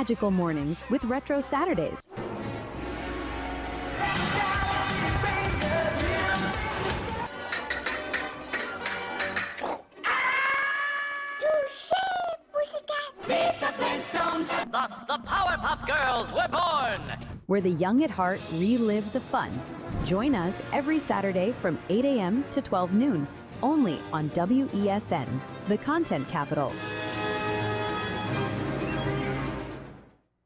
magical mornings with Retro Saturdays. Thus, the Powerpuff Girls were born! Where the young at heart relive the fun. Join us every Saturday from 8 a.m. to 12 noon, only on WESN, the content capital.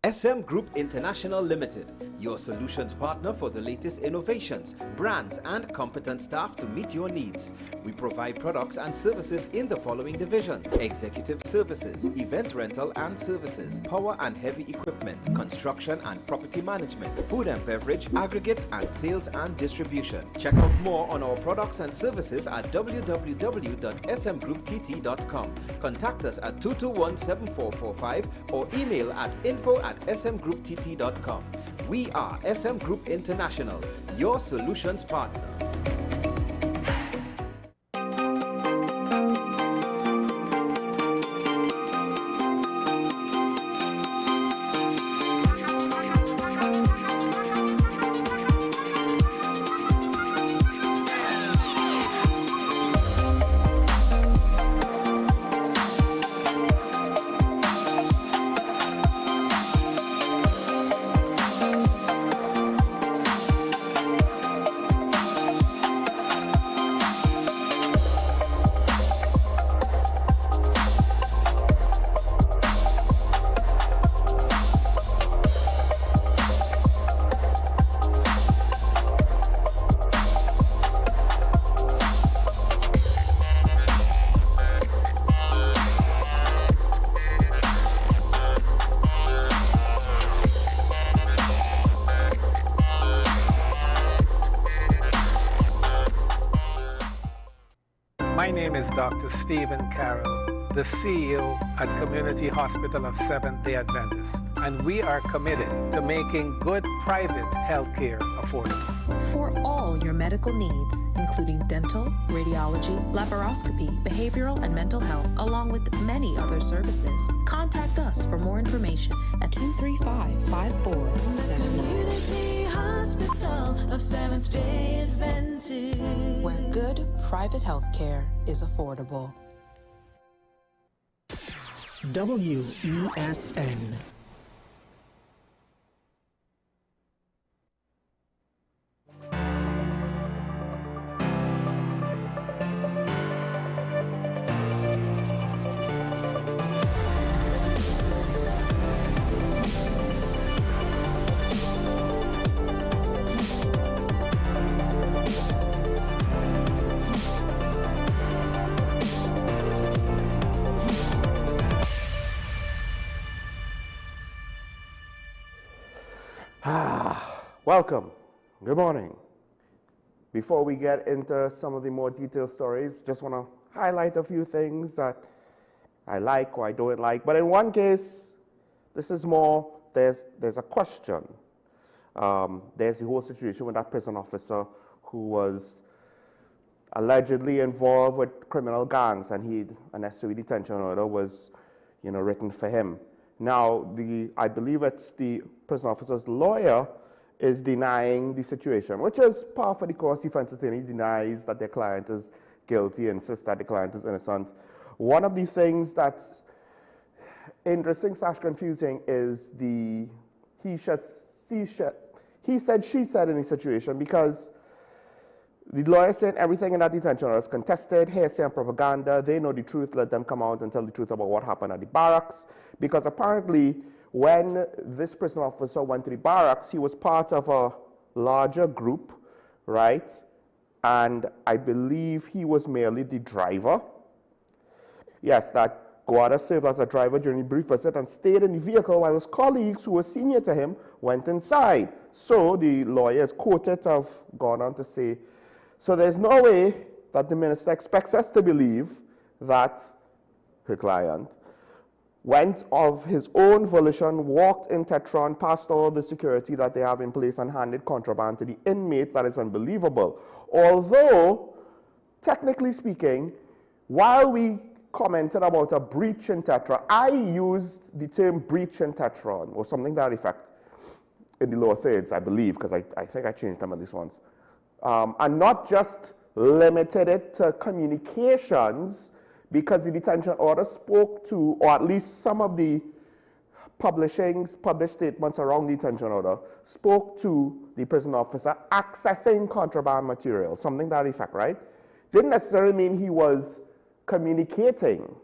SM Group International Limited, your solutions partner for the latest innovations, brands, and competent staff to meet your needs. We provide products and services in the following divisions: executive services, event rental and services, power and heavy equipment, construction and property management, food and beverage, aggregate and sales and distribution. Check out more on our products and services at www.smgrouptt.com. Contact us at 221-7445 or email at info@smgrouptt.com. We are SM Group International, your solutions partner. My name is Dr. Stephen Carroll, the CEO at Community Hospital of Seventh-day Adventist, and we are committed to making good private health care affordable. For all your medical needs, including dental, radiology, laparoscopy, behavioral and mental health, along with many other services, contact us for more information at 235-5471. Community Hospital of Seventh-day Adventist, where good private health care is affordable. WESN. Welcome. Good morning. Before we get into some of the more detailed stories, just want to highlight a few things that I like or I don't like. But in one case, this is more, there's a question. There's the whole situation with that prison officer who was allegedly involved with criminal gangs, and a necessary detention order was, written for him. Now, I believe it's the prison officer's lawyer is denying the situation, which is par for the course. Defense attorney denies that their client is guilty, insists that the client is innocent. One of the things that's interesting / confusing is the he said, she said in the situation, because the lawyer said everything in that detention order is contested, hearsay and propaganda. They know the truth, let them come out and tell the truth about what happened at the barracks, because apparently when this prison officer went to the barracks, he was part of a larger group, right? And I believe he was merely the driver. Yes, that Guada served as a driver during the brief visit and stayed in the vehicle while his colleagues who were senior to him went inside. So the lawyer is quoted to have gone on to say, so there's no way that the minister expects us to believe that her client went of his own volition, walked in Tetron, past all the security that they have in place, and handed contraband to the inmates. That is unbelievable. Although, technically speaking, while we commented about a breach in Tetra. I used the term breach in Tetron, or something to that effect, in the lower thirds, I believe, because I think I changed them at least once. And not just limited it to communications, because the detention order spoke to, or at least some of the published statements around the detention order spoke to the prison officer accessing contraband material, something to that effect, right? Didn't necessarily mean he was communicating.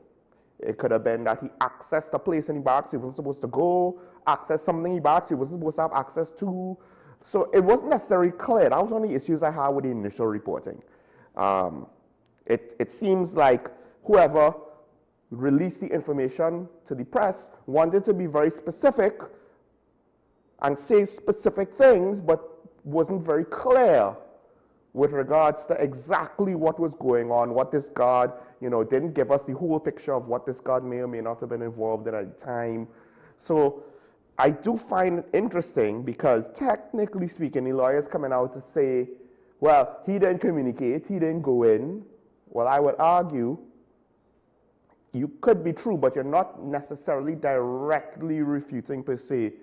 It could have been that he accessed a place in the barracks he wasn't supposed to go, accessed something in the barracks he wasn't supposed to have access to. So it wasn't necessarily clear. That was one of the issues I had with the initial reporting. It seems like whoever released the information to the press wanted to be very specific and say specific things, but wasn't very clear with regards to exactly what was going on, what this guard, didn't give us the whole picture of what this guard may or may not have been involved in at the time. So I do find it interesting because technically speaking, the lawyer's coming out to say, well, he didn't communicate, he didn't go in. Well, I would argue you could be true, but you're not necessarily directly refuting per se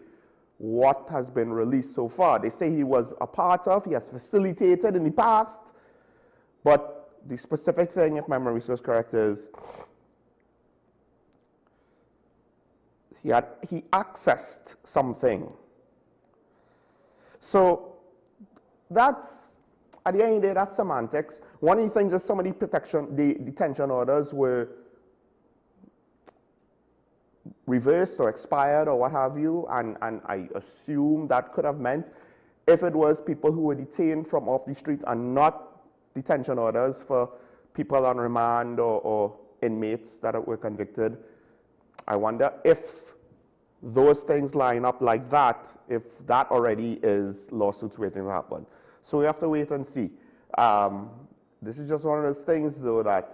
what has been released so far. They say he was a part of, he has facilitated in the past, but the specific thing, if my memory serves correct, is he accessed something. So that's, at the end of the day, that's semantics. One of the things is some of the detention orders were reversed or expired or what have you, and I assume that could have meant if it was people who were detained from off the streets and not detention orders for people on remand or inmates that were convicted. I wonder if those things line up like that, if that already is lawsuits waiting to happen. So we have to wait and see. This is just one of those things, though, that,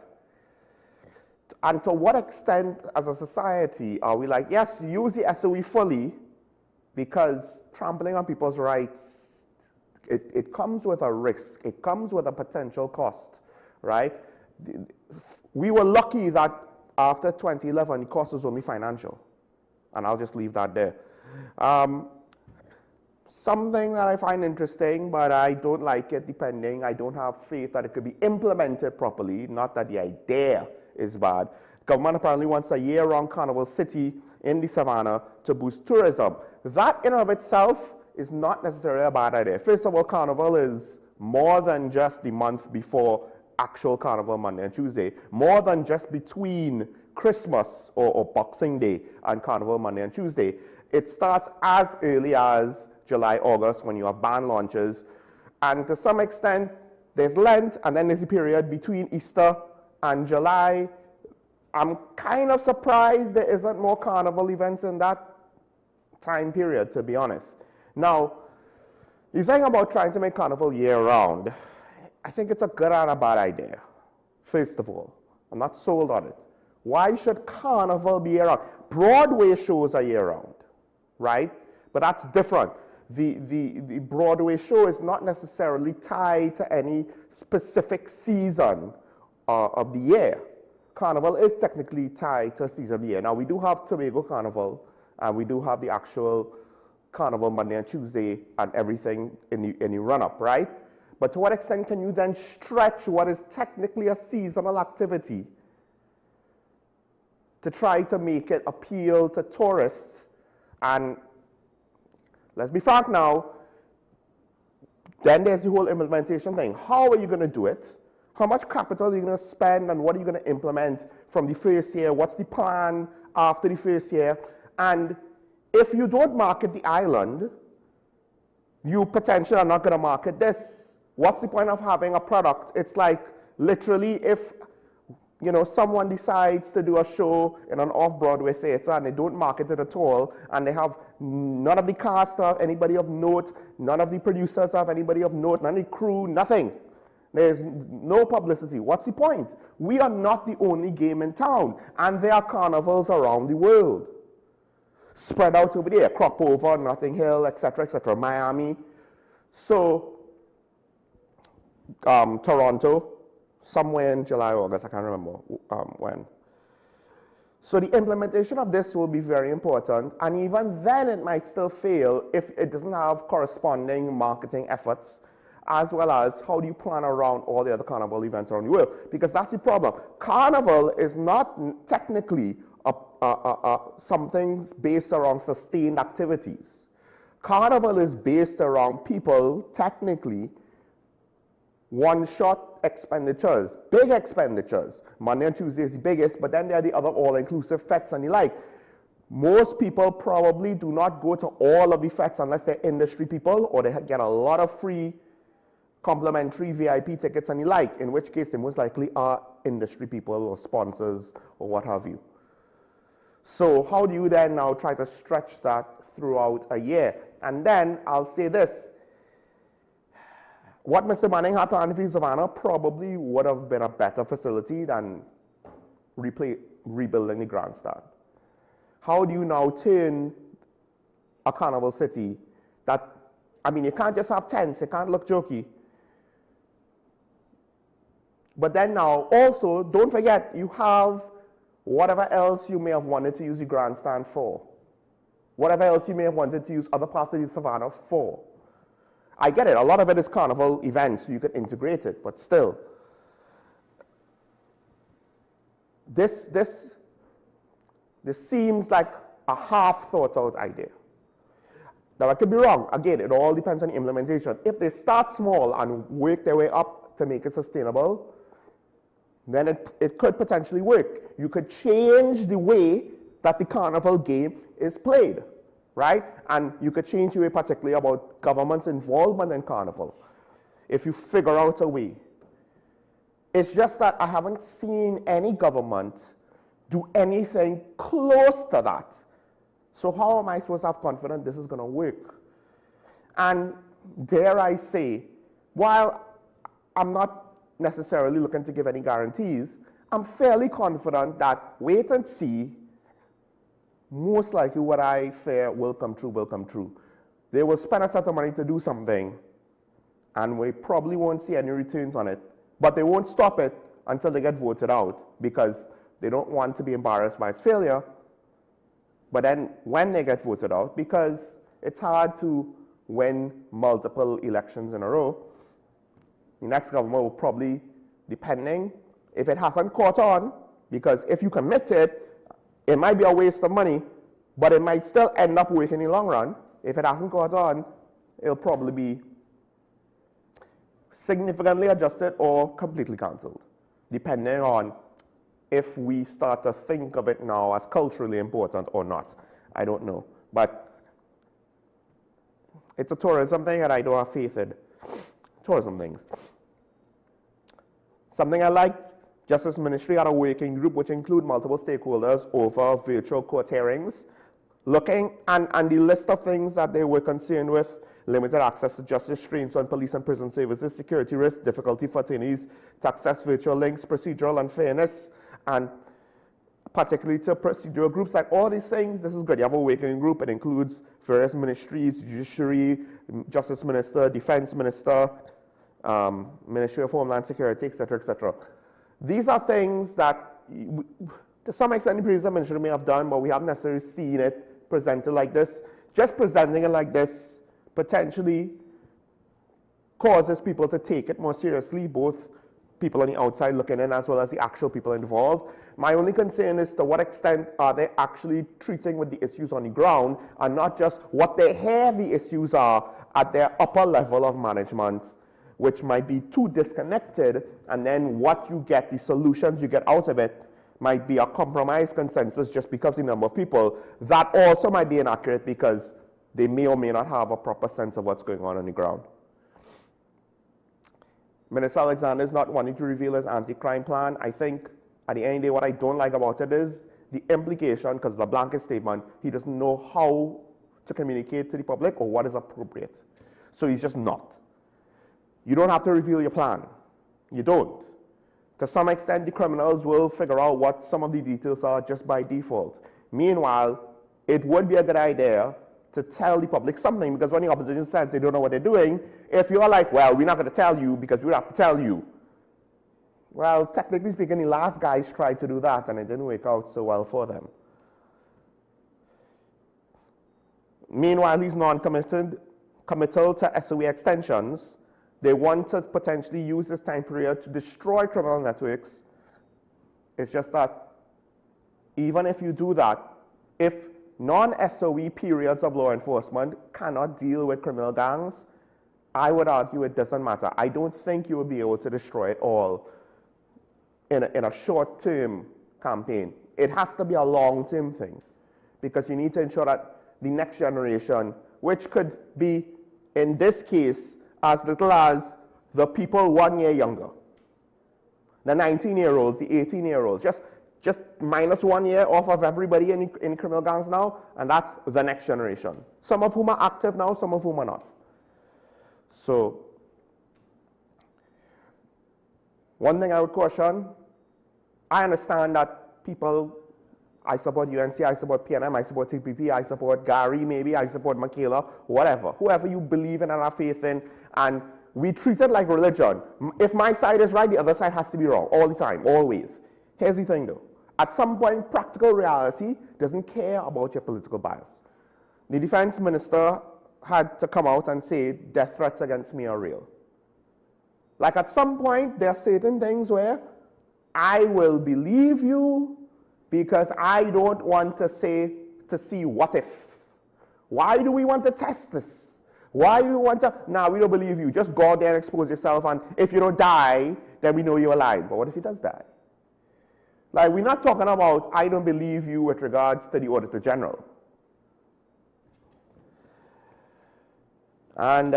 and to what extent as a society are we like, yes, use the SOE fully, because trampling on people's rights, it comes with a risk, it comes with a potential cost, right? We were lucky that after 2011, the cost was only financial, and I'll just leave that there. Something that I find interesting, but I don't like it depending, I don't have faith that it could be implemented properly, not that the idea is bad. Government apparently wants a year-round carnival city in the savannah to boost tourism. That in and of itself is not necessarily a bad idea. First of all, carnival is more than just the month before actual carnival, Monday and Tuesday, more than just between Christmas or Boxing Day and carnival, Monday and Tuesday. It starts as early as July, August, when you have band launches, and to some extent there's Lent, and then there's a period between Easter and July. I'm kind of surprised there isn't more carnival events in that time period, to be honest. Now, the thing about trying to make carnival year-round, I think it's a good and a bad idea. First of all, I'm not sold on it. Why should carnival be year-round? Broadway shows are year-round, right? But that's different. The Broadway show is not necessarily tied to any specific season of the year. Carnival is technically tied to a season of the year. Now, we do have Tobago Carnival, and we do have the actual Carnival Monday and Tuesday and everything in the run-up, right? But to what extent can you then stretch what is technically a seasonal activity to try to make it appeal to tourists? And let's be frank now, then there's the whole implementation thing. How are you going to do it? How much capital are you going to spend, and what are you going to implement from the first year? What's the plan after the first year? And if you don't market the island, you potentially are not going to market this. What's the point of having a product? It's like literally if someone decides to do a show in an off-Broadway theater and they don't market it at all, and they have none of the cast have anybody of note, none of the producers have anybody of note, none of the crew, nothing. There's no publicity. What's the point? We are not the only game in town, and there are carnivals around the world, spread out over there, Crop Over, Notting Hill, etc., Miami. So, Toronto, somewhere in July, August, I can't remember when. So the implementation of this will be very important, and even then it might still fail if it doesn't have corresponding marketing efforts, as well as how do you plan around all the other carnival events around the world, because that's the problem. Carnival is not technically something based around sustained activities. Carnival is based around people, technically, one-shot expenditures, big expenditures. Monday and Tuesday is the biggest, but then there are the other all-inclusive fetes and the like. Most people probably do not go to all of the fetes unless they're industry people or they get a lot of free complimentary VIP tickets and the like, in which case they most likely are industry people or sponsors or what have you. So how do you then now try to stretch that throughout a year? And then I'll say this. What Mr. Manning had planned for Savannah probably would have been a better facility than rebuilding the grandstand. How do you now turn a carnival city that, I mean, you can't just have tents, it can't look jokey. But then now, also, don't forget, you have whatever else you may have wanted to use the grandstand for. Whatever else you may have wanted to use other parts of the Savannah for. I get it, a lot of it is carnival events, so you could integrate it, but still. This seems like a half thought out idea. Now I could be wrong, again, it all depends on the implementation. If they start small and work their way up to make it sustainable, then it could potentially work. You could change the way that the carnival game is played, right? And you could change the way particularly about government's involvement in carnival, if you figure out a way. It's just that I haven't seen any government do anything close to that. So how am I supposed to have confidence this is going to work? And dare I say, while I'm not necessarily looking to give any guarantees, I'm fairly confident that wait and see, most likely what I fear will come true, will come true. They will spend a set of money to do something, and we probably won't see any returns on it, but they won't stop it until they get voted out, because they don't want to be embarrassed by its failure. But then when they get voted out, because it's hard to win multiple elections in a row, the next government will probably, depending, if it hasn't caught on, because if you commit it might be a waste of money, but it might still end up working in the long run. If it hasn't caught on, it'll probably be significantly adjusted or completely cancelled, depending on if we start to think of it now as culturally important or not. I don't know. But it's a tourism thing, and I don't have faith in tourism things. Something I like, Justice Ministry had a working group which include multiple stakeholders over virtual court hearings, looking and the list of things that they were concerned with: limited access to justice, strains on police and prison services, security risks, difficulty for attorneys to access virtual links, procedural unfairness, and particularly to procedural groups. Like all these things, this is good. You have a working group. It includes various ministries, judiciary, justice minister, defense minister, Ministry of Homeland Security, etc., etc. These are things that, to some extent, the previous administration may have done, but we haven't necessarily seen it presented like this. Just presenting it like this potentially causes people to take it more seriously, both people on the outside looking in as well as the actual people involved. My only concern is to what extent are they actually treating with the issues on the ground, and not just what they hear the issues are at their upper level of management, which might be too disconnected, and then what you get, the solutions you get out of it, might be a compromise consensus just because the number of people. That also might be inaccurate because they may or may not have a proper sense of what's going on the ground. Minister Alexander is not wanting to reveal his anti-crime plan. I think at the end of the day, what I don't like about it is the implication, because it's a blanket statement, he doesn't know how to communicate to the public or what is appropriate. So he's just not. You don't have to reveal your plan. You don't. To some extent, the criminals will figure out what some of the details are just by default. Meanwhile, it would be a good idea to tell the public something, because when the opposition says they don't know what they're doing, if you're like, well, we're not going to tell you because we have to tell you, Well, technically speaking, the last guys tried to do that and it didn't work out so well for them. Meanwhile, he's committal to SOE extensions. They want to potentially use this time period to destroy criminal networks. It's just that even if you do that, if non-SOE periods of law enforcement cannot deal with criminal gangs, I would argue it doesn't matter. I don't think you will be able to destroy it all in a short-term campaign. It has to be a long-term thing because you need to ensure that the next generation, which could be, in this case, as little as the people 1 year younger, the 19-year-olds, the 18-year-olds, just minus 1 year off of everybody in criminal gangs now, and that's the next generation. Some of whom are active now, some of whom are not. So, one thing I would caution, I understand that people, I support UNC, I support PNM, I support TPP, I support Gary maybe, I support Michaela, whatever. Whoever you believe in and have faith in, and we treat it like religion. If my side is right, the other side has to be wrong, all the time, always. Here's the thing though, at some point, practical reality doesn't care about your political bias. The defense minister had to come out and say death threats against me are real. Like at some point, there are certain things where I will believe you because I don't want to see what if. Why do we want to test this? Why do we want to, nah, we don't believe you. Just go out there and expose yourself, and if you don't die, then we know you're alive. But what if he does die? Like, we're not talking about I don't believe you with regards to the Auditor General. And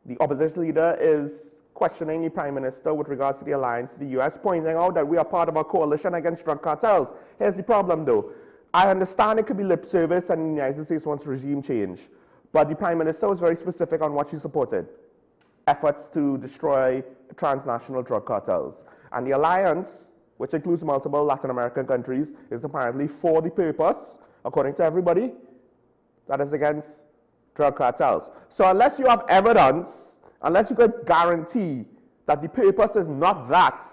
the opposition leader is questioning the Prime Minister with regards to the alliance to the US, pointing out that we are part of a coalition against drug cartels. Here's the problem though. I understand it could be lip service and the United States wants regime change, but the Prime Minister was very specific on what she supported. Efforts to destroy transnational drug cartels. And the alliance, which includes multiple Latin American countries, is apparently for the purpose, according to everybody, that is against drug cartels. So unless you have evidence, unless you could guarantee that the purpose is not that,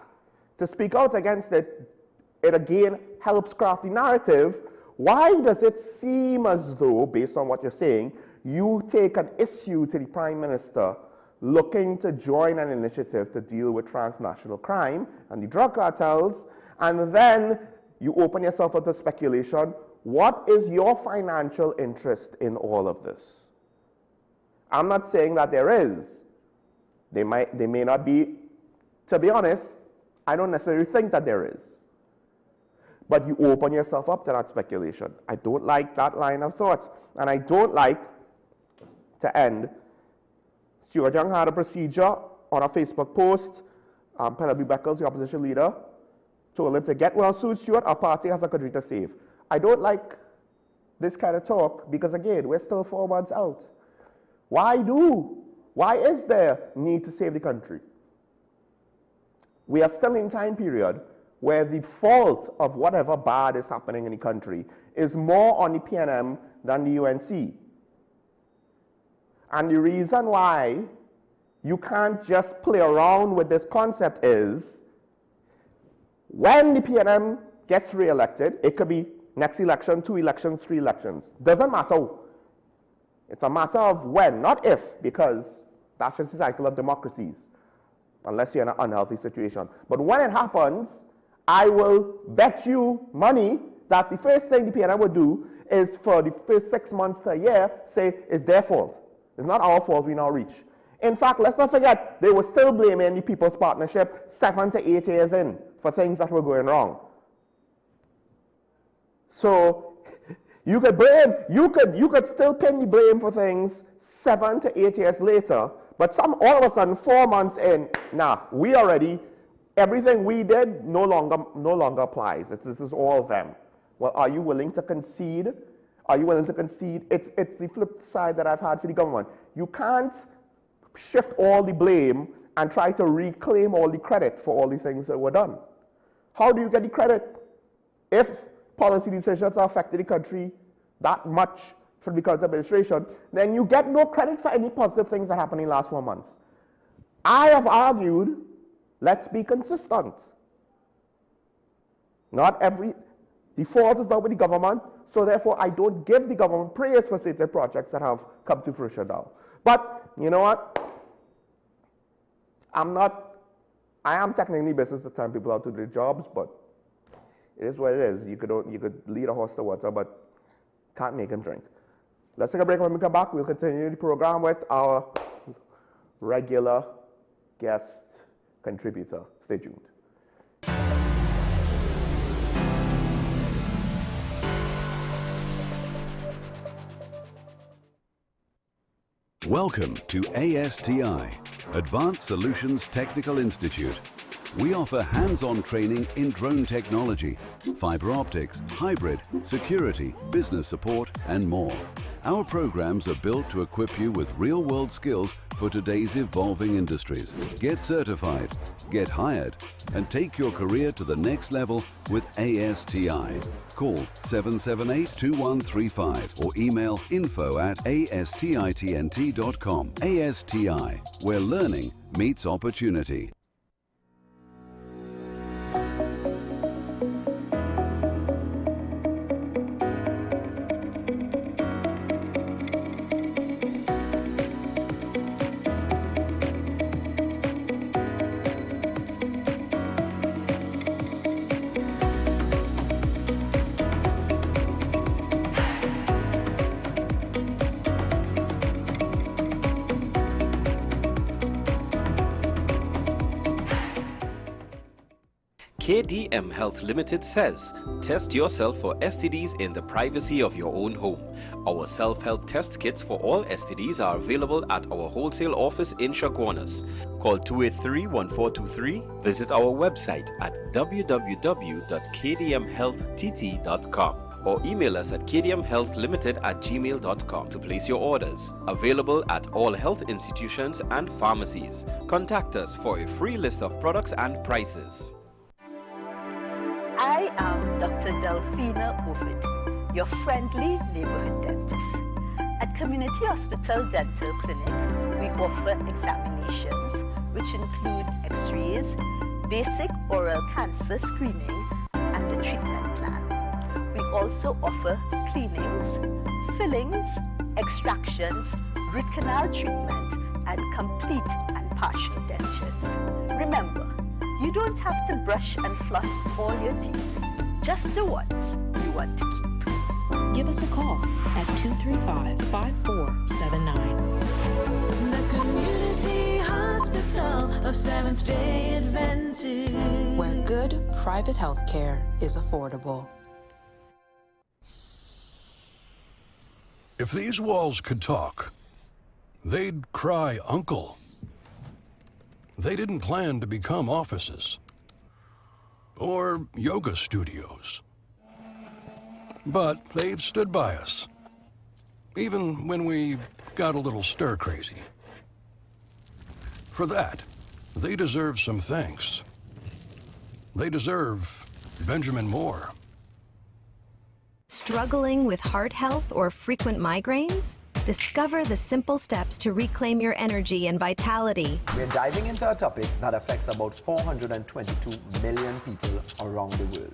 to speak out against it, it again helps craft the narrative. Why does it seem as though, based on what you're saying, you take an issue to the Prime Minister looking to join an initiative to deal with transnational crime and the drug cartels, and then you open yourself up to speculation? What is your financial interest in all of this? I'm not saying that there is. They may not be. To be honest, I don't necessarily think that there is. But you open yourself up to that speculation. I don't like that line of thought. And I don't like, to end, Stuart Young had a procedure on a Facebook post. Penelope Beckles, the opposition leader, told him to get well soon, Stuart, our party has a country to save. I don't like this kind of talk because, again, we're still 4 months out. Why is there need to save the country? We are still in a time period where the fault of whatever bad is happening in the country is more on the PNM than the UNC. And the reason why you can't just play around with this concept is when the PNM gets re-elected, it could be next election, 2 elections, 3 elections. Doesn't matter. It's a matter of when, not if, because that's just the cycle of democracies, unless you're in an unhealthy situation. But when it happens, I will bet you money that the first thing the PNM would do is for the first 6 months to a year, say it's their fault. It's not our fault we now reach. In fact, let's not forget, they were still blaming the People's Partnership 7 to 8 years in for things that were going wrong. So you could blame, you could still pin the blame for things 7 to 8 years later, but all of a sudden 4 months in, nah, we already, everything we did no longer applies. This is all them. Well, are you willing to concede? Are you willing to concede? It's the flip side that I've had for the government. You can't shift all the blame and try to reclaim all the credit for all the things that were done. How do you get the credit if policy decisions are affecting the country that much from the current administration? Then you get no credit for any positive things that happened in the last 4 months. I have argued Let's be consistent. The fault is not with the government, so therefore I don't give the government praise for certain projects that have come to fruition now. But you know what? I am technically business to turn people out to their jobs, but it is what it is. You could lead a horse to water, but can't make him drink. Let's take a break. When we come back, we'll continue the program with our regular guest contributor. Stay tuned. Welcome to ASTI, Advanced Solutions Technical Institute. We offer hands-on training in drone technology, fiber optics, hybrid, security, business support, and more. Our programs are built to equip you with real-world skills for today's evolving industries. Get certified, get hired, and take your career to the next level with ASTI. Call 778-2135 or email info@astitnt.com. ASTI, where learning meets opportunity. KDM Health Limited says, test yourself for STDs in the privacy of your own home. Our self-help test kits for all STDs are available at our wholesale office in Chaguanas. Call 283-1423, visit our website at www.kdmhealthtt.com or email us at kdmhealthlimited@gmail.com to place your orders. Available at all health institutions and pharmacies. Contact us for a free list of products and prices. I am Dr. Delphina Ovid, your friendly neighborhood dentist. At Community Hospital Dental Clinic, we offer examinations which include x-rays, basic oral cancer screening, and a treatment plan. We also offer cleanings, fillings, extractions, root canal treatment, and complete and partial dentures. Remember, you don't have to brush and floss all your teeth, just the ones you want to keep. Give us a call at 235-5479. The Community Hospital of Seventh-day Adventist, where good private health care is affordable. If these walls could talk, they'd cry uncle. They didn't plan to become offices or yoga studios. But they've stood by us, even when we got a little stir-crazy. For that, they deserve some thanks. They deserve Benjamin Moore. Struggling with heart health or frequent migraines? Discover the simple steps to reclaim your energy and vitality. We're diving into a topic that affects about 422 million people around the world: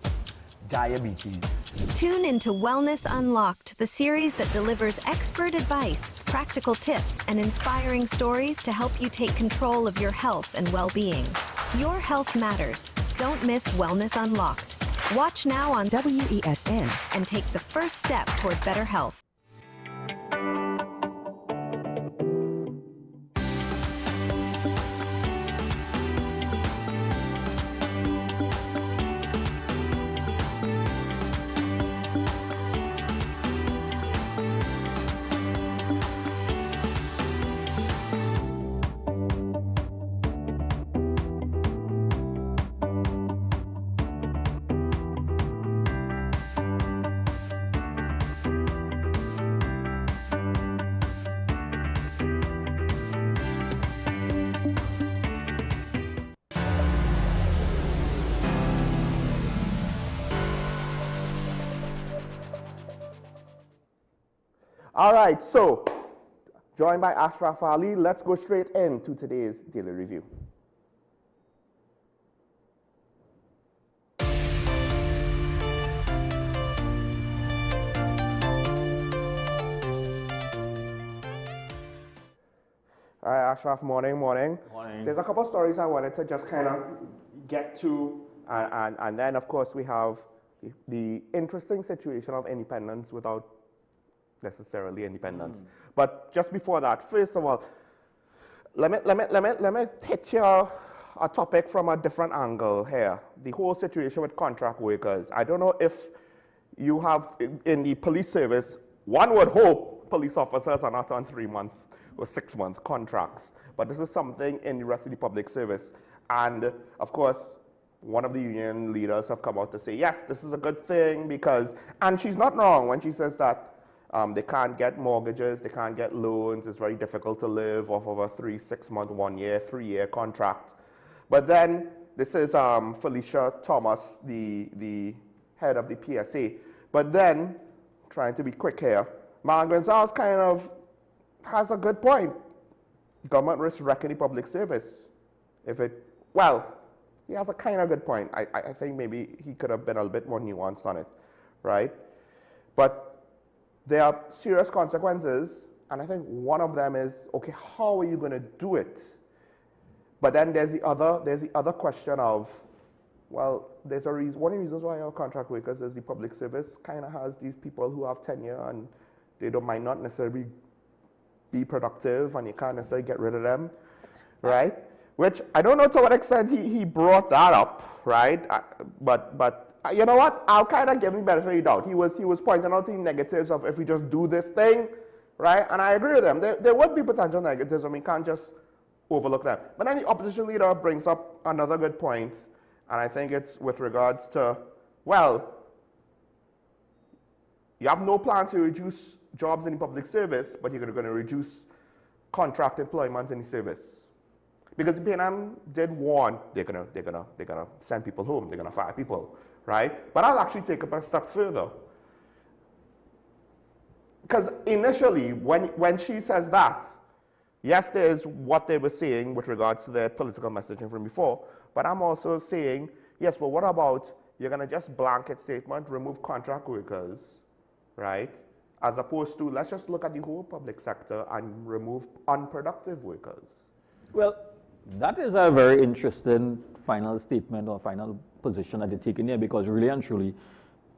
diabetes. Tune into Wellness Unlocked, the series that delivers expert advice, practical tips, and inspiring stories to help you take control of your health and well-being. Your health matters. Don't miss Wellness Unlocked. Watch now on WESN and take the first step toward better health. All right, so joined by Ashraf Ali, let's go straight into today's daily review. Ashraf, morning. Morning. There's a couple of stories I wanted to just kind of get to, and then of course we have the interesting situation of independence without necessarily independence. But just before that, first of all, let me hit you a topic from a different angle here. The whole situation with contract workers. I don't know if you have in the police service, one would hope police officers are not on 3-month or 6-month contracts, but this is something in the rest of the public service. And of course, one of the union leaders have come out to say, yes, this is a good thing because, and she's not wrong when she says that they can't get mortgages, they can't get loans, it's very difficult to live off of a 3, 6-month, 1 year, 3-year contract. But then, this is Felicia Thomas, the head of the PSA. But then, trying to be quick here, Mark Gonzalez kind of has a good point. Government risks wrecking the public service. He has a kind of good point. I think maybe he could have been a bit more nuanced on it, right? But there are serious consequences, and I think one of them is, okay, how are you going to do it? But then there's the other question of, well, there's a reason. One of the reasons why our contract workers is the public service kind of has these people who have tenure and they might not necessarily be productive, and you can't necessarily get rid of them, right? Which I don't know to what extent he brought that up, right? But you know what? I'll kind of give him the benefit of the doubt. He was pointing out the negatives of if we just do this thing, right? And I agree with him. There would be potential negatives, and we can't just overlook them. But then the opposition leader brings up another good point, and I think it's with regards to, well, you have no plans to reduce jobs in the public service, but you're going to reduce contract employment in the service. Because the PNM did warn they're gonna send people home, they're gonna fire people, right? But I'll actually take it a step further. Because initially, when she says that, yes, there is what they were saying with regards to their political messaging from before, but I'm also saying, yes, but what about you're gonna just blanket statement, remove contract workers, right? As opposed to, let's just look at the whole public sector and remove unproductive workers. Well, that is a very interesting final statement or final position that they're taking here, because really and truly,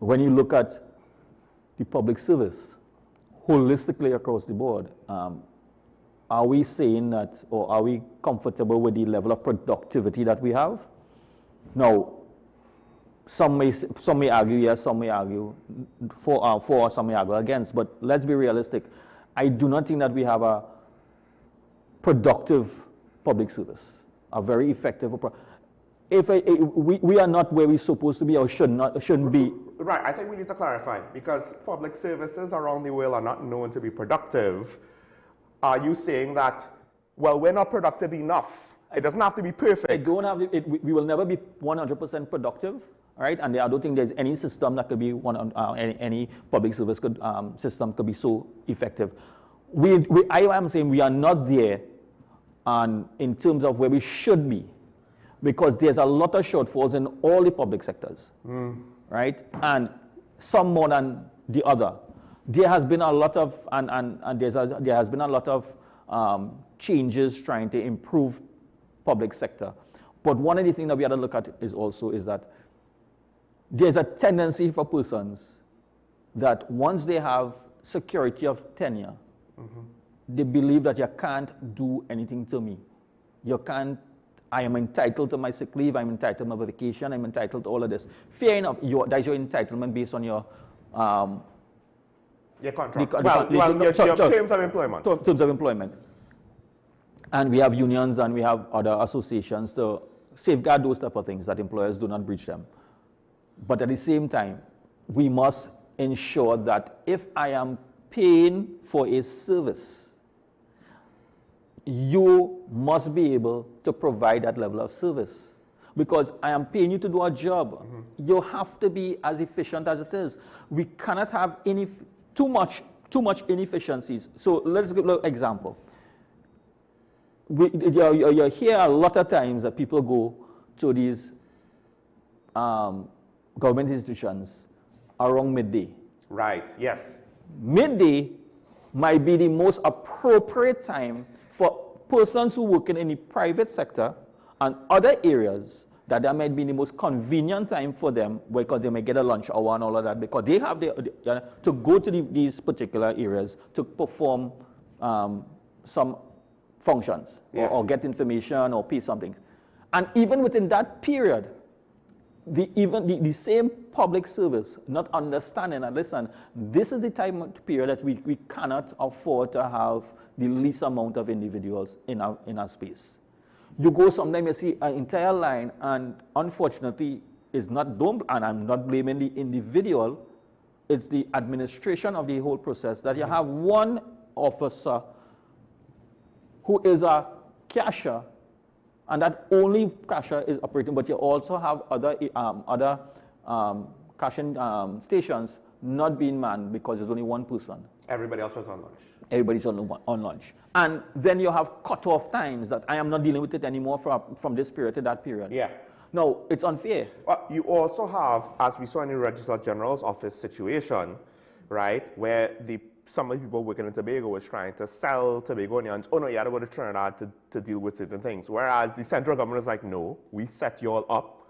when you look at the public service holistically across the board, are we saying that, or are we comfortable with the level of productivity that we have? Now, some may argue yes, some may argue for, some may argue against, but let's be realistic. I do not think that we have a productive public service, a very effective. We are not where we're supposed to be or shouldn't be. Right, I think we need to clarify, because public services around the world are not known to be productive. Are you saying that, well, we're not productive enough? It doesn't have to be perfect. We will never be 100% productive, right? And I don't think there's any system that could be any public service system could be so effective. I am saying we are not there in terms of where we should be, because there's a lot of shortfalls in all the public sectors, right? And some more than the other. There has been a lot of, there has been a lot of changes trying to improve public sector. But one of the things that we have to look at is that there's a tendency for persons that once they have security of tenure, they believe that you can't do anything to me. You can't, I am entitled to my sick leave, I'm entitled to my vacation, I'm entitled to all of this. Fair enough, that's your entitlement based on your contract. Your terms of employment. Terms of employment. And we have unions and we have other associations to safeguard those type of things, that employers do not breach them. But at the same time, we must ensure that if I am paying for a service, you must be able to provide that level of service. Because I am paying you to do a job. You have to be as efficient as it is. We cannot have too much inefficiencies. So let's give an example. You hear a lot of times that people go to these government institutions around midday. Right, yes. Midday might be the most appropriate time for persons who work in the private sector and other areas that there might be the most convenient time for them because they may get a lunch hour and all of that because they have to go to these particular areas to perform some functions or get information or pay something. And even within that period, the same public service not understanding and listen, this is the time period that we cannot afford to have the least amount of individuals in our space. You go sometimes you see an entire line, and unfortunately, and I'm not blaming the individual, it's the administration of the whole process, that you have one officer who is a cashier, and that only cashier is operating, but you also have other cashing stations not being manned because there's only one person. Everybody else was on lunch. Everybody's on lunch. And then you have cut-off times that I am not dealing with it anymore from this period to that period. Yeah. No, it's unfair. Well, you also have, as we saw in the Registrar General's office situation, right, where some of the people working in Tobago was trying to sell Tobagonians, oh no, you had to go to Trinidad to deal with certain things. Whereas the central government is like, no, we set you all up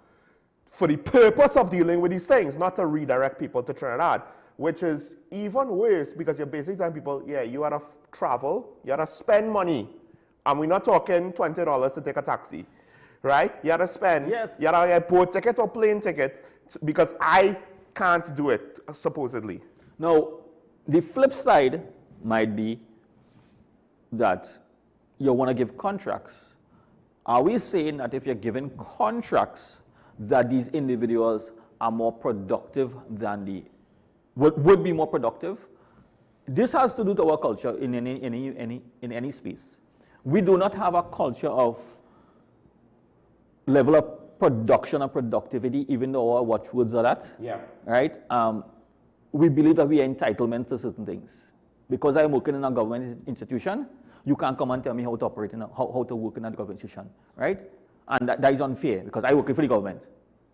for the purpose of dealing with these things, not to redirect people to Trinidad. Which is even worse because you're basically telling people, yeah, you had to travel, you had to spend money. And we're not talking $20 to take a taxi, right? You had to spend, you had to get a boat ticket or plane ticket because I can't do it, supposedly. Now, the flip side might be that you want to give contracts. Are we saying that if you're giving contracts that these individuals are more productive than would be more productive? This has to do with our culture in any space. We do not have a culture of level of production and productivity, even though our watchwords are that. Yeah. Right? We believe that we are entitled to certain things. Because I'm working in a government institution, you can't come and tell me how to operate how to work in a government institution, right? And that is unfair because I work for the government.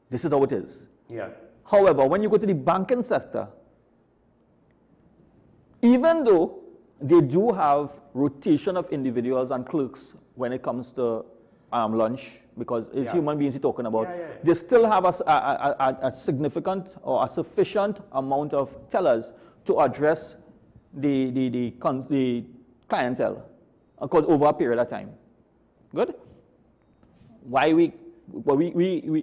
This is how it is. Yeah. However, when you go to the banking sector, even though they do have rotation of individuals and clerks when it comes to lunch, because it's human beings you're talking about, they still have a significant or a sufficient amount of tellers to address the clientele over a period of time. Good? Why we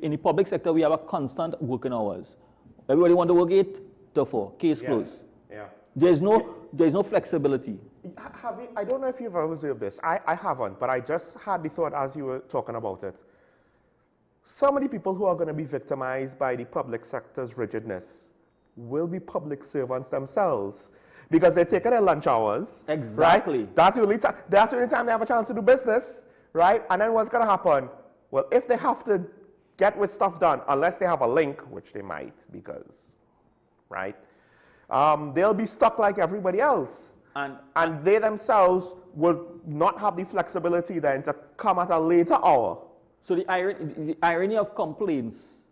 in the public sector, we have a constant working hours. Everybody want to work 8 to 4, case closed. Yeah. There's no flexibility. I don't know if you've ever observed this. I haven't, but I just had the thought as you were talking about it. Some of the people who are going to be victimized by the public sector's rigidness will be public servants themselves because they're taking their lunch hours. Exactly. Right? That's the only time they have a chance to do business, right? And then what's going to happen? Well, if they have to get with stuff done, unless they have a link, which they might because, right? They'll be stuck like everybody else. And they themselves will not have the flexibility then to come at a later hour. So the irony of complaints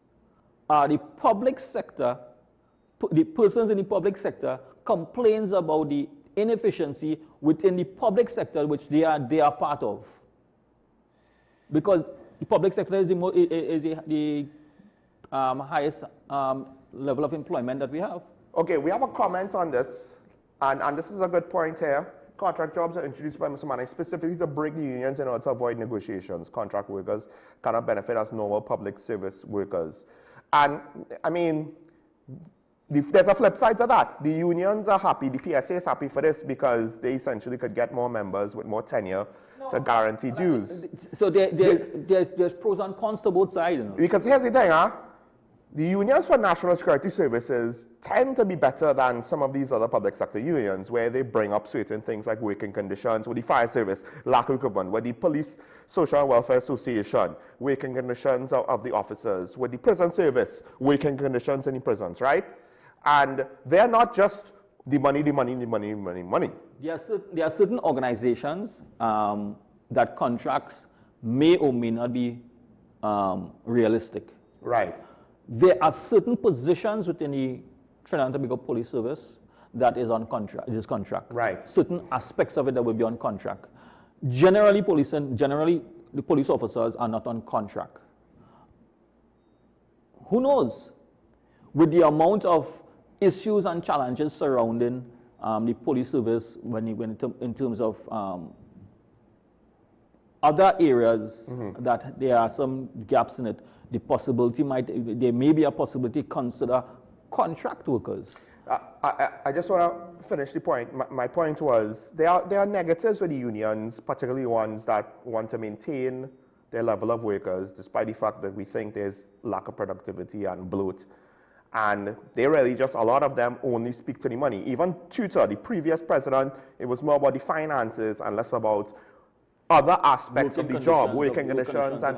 are the public sector, the persons in the public sector complains about the inefficiency within the public sector which they are part of. Because the public sector is the highest level of employment that we have. Okay, we have a comment on this, and this is a good point here. Contract jobs are introduced by Mr. Manning specifically to break the unions in order to avoid negotiations. Contract workers cannot benefit as normal public service workers. And, I mean, there's a flip side to that. The unions are happy, the PSA is happy for this because they essentially could get more members with more tenure to guarantee dues. So there's pros and cons to both sides. You know? Because here's the thing, the unions for national security services tend to be better than some of these other public sector unions where they bring up certain things like working conditions with the fire service, lack of equipment, with the police social and welfare association, working conditions of the officers, with the prison service, working conditions in the prisons, right? And they're not just the money. There are certain organizations that contracts may or may not be realistic. Right. There are certain positions within the Trinidad and Tobago Police Service that is on contract. It is contract. Right. Certain aspects of it that will be on contract. generally the police officers are not on contract. Who knows? With the amount of issues and challenges surrounding the police service in terms of other areas that there are some gaps in it, there may be a possibility to consider contract workers. I just want to finish the point. My point was there are negatives with the unions, particularly ones that want to maintain their level of workers, despite the fact that we think there's lack of productivity and bloat. And they really just, a lot of them only speak to the money. Even Tutor, the previous president, it was more about the finances and less about other aspects of the job, working conditions, and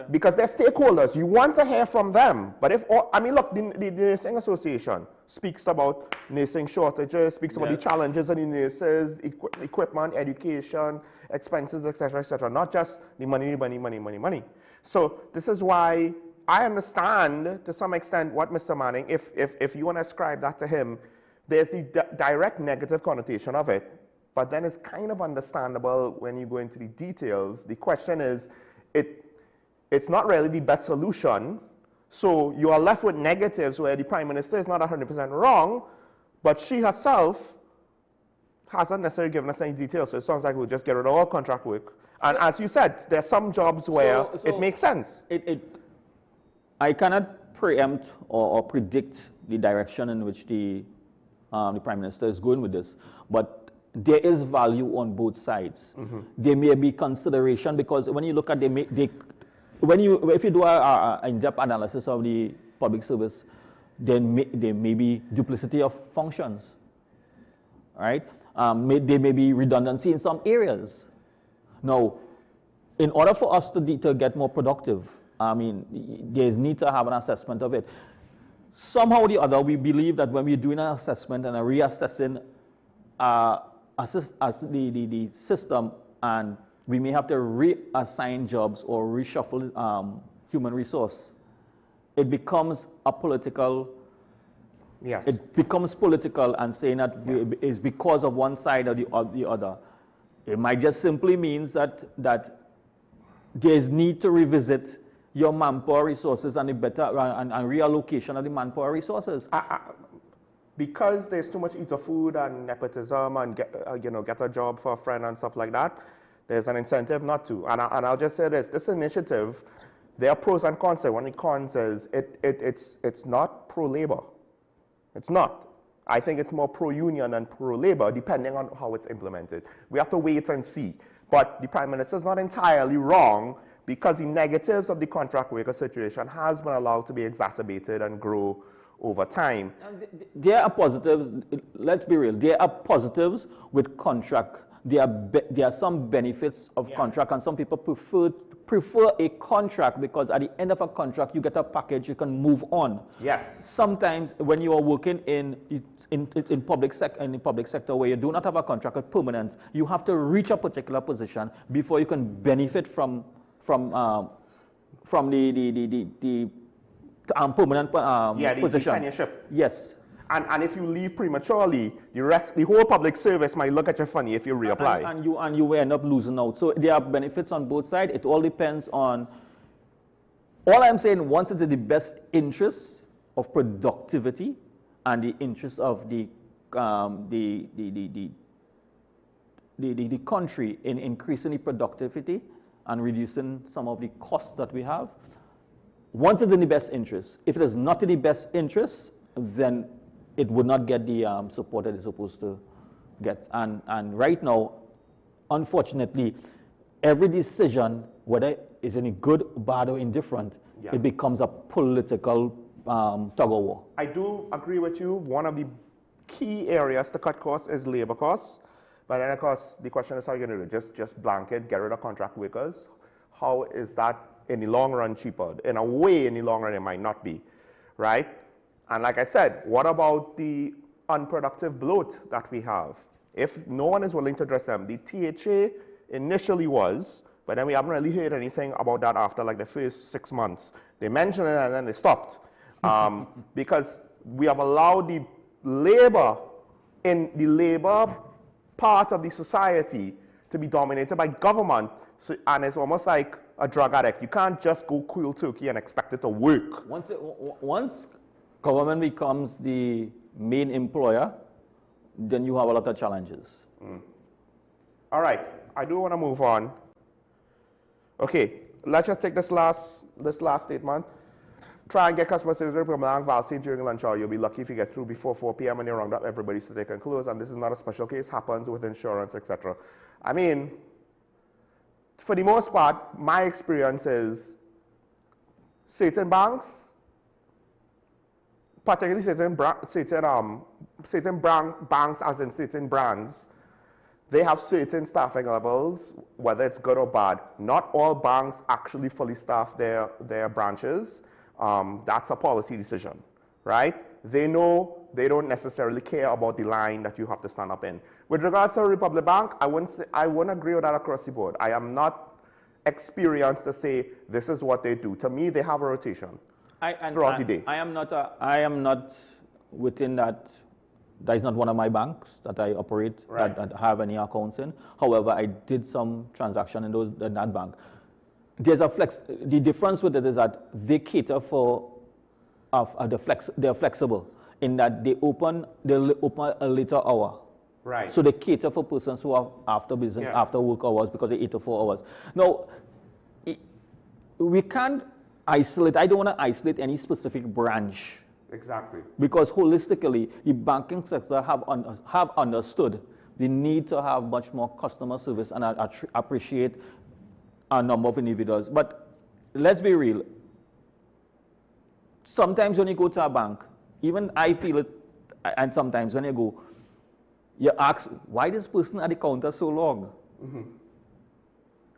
because they're stakeholders. You want to hear from them. But if, I mean, look, the Nursing Association speaks about nursing shortages, speaks about the challenges of the nurses, equipment, education, expenses, etc., not just the money. So this is why I understand to some extent what Mr. Manning, if you want to ascribe that to him, there's the direct negative connotation of it. But then it's kind of understandable when you go into the details. The question is, it's not really the best solution. So you are left with negatives where the Prime Minister is not 100% wrong, but she herself hasn't necessarily given us any details. So it sounds like we'll just get rid of all contract work. And as you said, there are some jobs where it makes sense. I cannot preempt or predict the direction in which the Prime Minister is going with this. But there is value on both sides. There may be consideration because when you look at if you do an in-depth analysis of the public service, then there may be duplicity of functions, right? There may be redundancy in some areas. Now, in order for us to get more productive, I mean, there's need to have an assessment of it. Somehow or the other, we believe that when we're doing an assessment and a reassessing the system, and we may have to reassign jobs or reshuffle human resource, it becomes a political. Yes. It becomes political and saying that it's because of one side or the other. It might just simply means that there's need to revisit your manpower resources and and reallocation of the manpower resources. Because there's too much eat of food and nepotism and get a job for a friend and stuff like that, there's an incentive not to. And I'll just say this initiative, there are pros and cons. One of the cons is it's not pro-labor. It's not. I think it's more pro-union than pro-labor, depending on how it's implemented. We have to wait and see. But the Prime Minister is not entirely wrong because the negatives of the contract worker situation has been allowed to be exacerbated and grow over time. There are positives, let's be real, there are positives with contract. There are some benefits of contract, and some people prefer a contract because at the end of a contract you get a package, you can move on. Yes. Sometimes when you are working in public sector where you do not have a contract with permanent, you have to reach a particular position before you can benefit from the permanent position. The tenureship. Yes. And if you leave prematurely, the whole public service might look at you funny if you reapply. And you will end up losing out. So there are benefits on both sides. It all depends on. All I'm saying, once it's in the best interest of productivity and the interest of the country in increasing the productivity and reducing some of the costs that we have. Once it's in the best interest. If it is not in the best interest, then it would not get the support that it's supposed to get. And right now, unfortunately, every decision, whether it's any good, bad, or indifferent, it becomes a political tug-of-war. I do agree with you. One of the key areas to cut costs is labor costs. But then, of course, the question is how you're going to do it. Just blanket, get rid of contract workers. How is that in the long run cheaper? In a way, in the long run, it might not be, right? And like I said, what about the unproductive bloat that we have? If no one is willing to address them, the THA initially was, but then we haven't really heard anything about that after like the first 6 months. They mentioned it and then they stopped. Because we have allowed the labor part of the society to be dominated by government. So, and it's almost like a drug addict. You can't just go cool turkey and expect it to work. Once government becomes the main employer, then you have a lot of challenges. All right, I do want to move on. Okay, let's just take this last statement. Try and get customer service reprimand vaccine during lunch hour. You'll be lucky if you get through before 4 p.m. and you round up everybody so they can close. And this is not a special case, happens with insurance, etc. I mean, for the most part, my experience is certain banks, particularly certain banks as in certain brands, they have certain staffing levels, whether it's good or bad. Not all banks actually fully staff their branches. That's a policy decision, right? They know they don't necessarily care about the line that you have to stand up in. With regards to Republic Bank, I wouldn't agree with that across the board. I am not experienced to say this is what they do. To me, they have a rotation throughout the day. I am not within that. That is not one of my banks that I operate, right, that have any accounts in. However, I did some transaction in that bank. There's a the difference with it is that they cater for, they're flexible in that they'll open a later hour. Right. So they cater for persons who are after business, after work hours, because they 8 to 4 hours. Now, we can't isolate, I don't want to isolate any specific branch. Exactly. Because holistically, the banking sector have understood the need to have much more customer service, and I appreciate a number of individuals. But let's be real. Sometimes when you go to a bank, even I feel it, and sometimes when you go, you ask, why this person at the counter so long? Mm-hmm.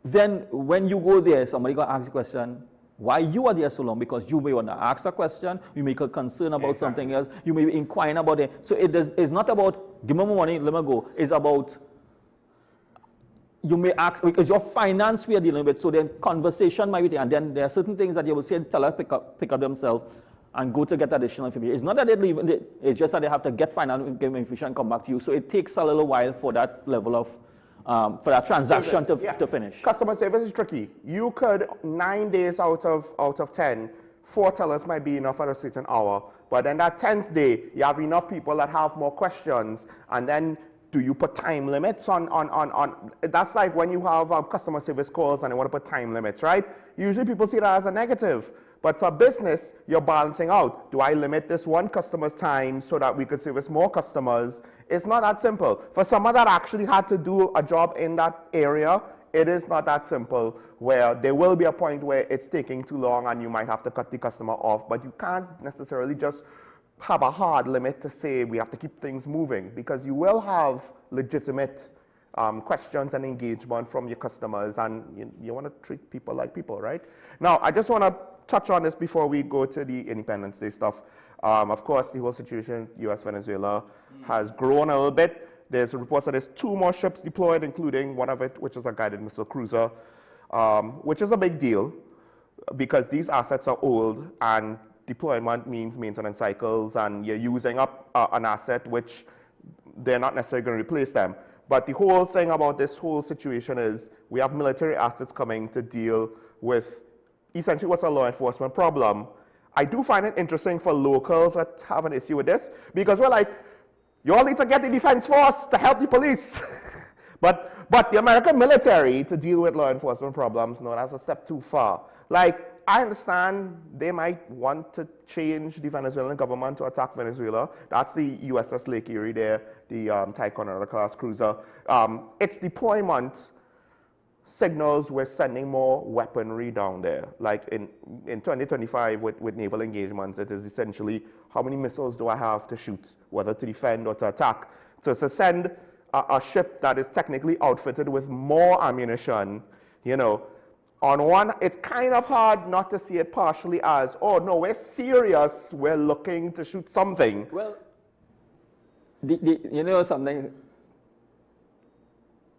Then when you go there, somebody going to ask the question, why you are there so long? Because you may want to ask a question, you may be concerned about something else, you may be inquiring about it. So it's not about, give me my money, let me go. It's about, you may ask, because your finance we are dealing with, so then conversation might be there, and then there are certain things that you will say, tell her pick up themselves and go to get additional information. It's not that they leave, it's just that they have to get finance information and come back to you. So it takes a little while for that level of, for that transaction to finish. Customer service is tricky. You could, 9 days out of 10, 4 tellers might be enough at a certain hour. But then that 10th day, you have enough people that have more questions. And then do you put time limits on that's like when you have customer service calls and they want to put time limits, right? Usually people see that as a negative. But for business, you're balancing out. Do I limit this one customer's time so that we could service more customers? It's not that simple. For someone that actually had to do a job in that area, it is not that simple, where there will be a point where it's taking too long and you might have to cut the customer off. But you can't necessarily just have a hard limit to say we have to keep things moving, because you will have legitimate questions and engagement from your customers, and you want to treat people like people, right? Now, I just want to touch on this before we go to the Independence Day stuff. Of course, the whole situation, US-Venezuela, has grown a little bit. There's reports that there's 2 more ships deployed, including one of it, which is a guided missile cruiser, which is a big deal because these assets are old, and deployment means maintenance cycles, and you're using up an asset which they're not necessarily going to replace them. But the whole thing about this whole situation is we have military assets coming to deal with essentially what's a law enforcement problem. I do find it interesting for locals that have an issue with this, because we're like, you all need to get the defense force to help the police. but the American military to deal with law enforcement problems, no, that's a step too far. Like, I understand they might want to change the Venezuelan government to attack Venezuela. That's the USS Lake Erie there, the Ticonderoga class cruiser. Its deployment signals we're sending more weaponry down there. Like in 2025 with naval engagements, it is essentially how many missiles do I have to shoot, whether to defend or to attack. So to send a ship that is technically outfitted with more ammunition, on one, it's kind of hard not to see it partially as, oh no, we're serious, we're looking to shoot something. Well, something,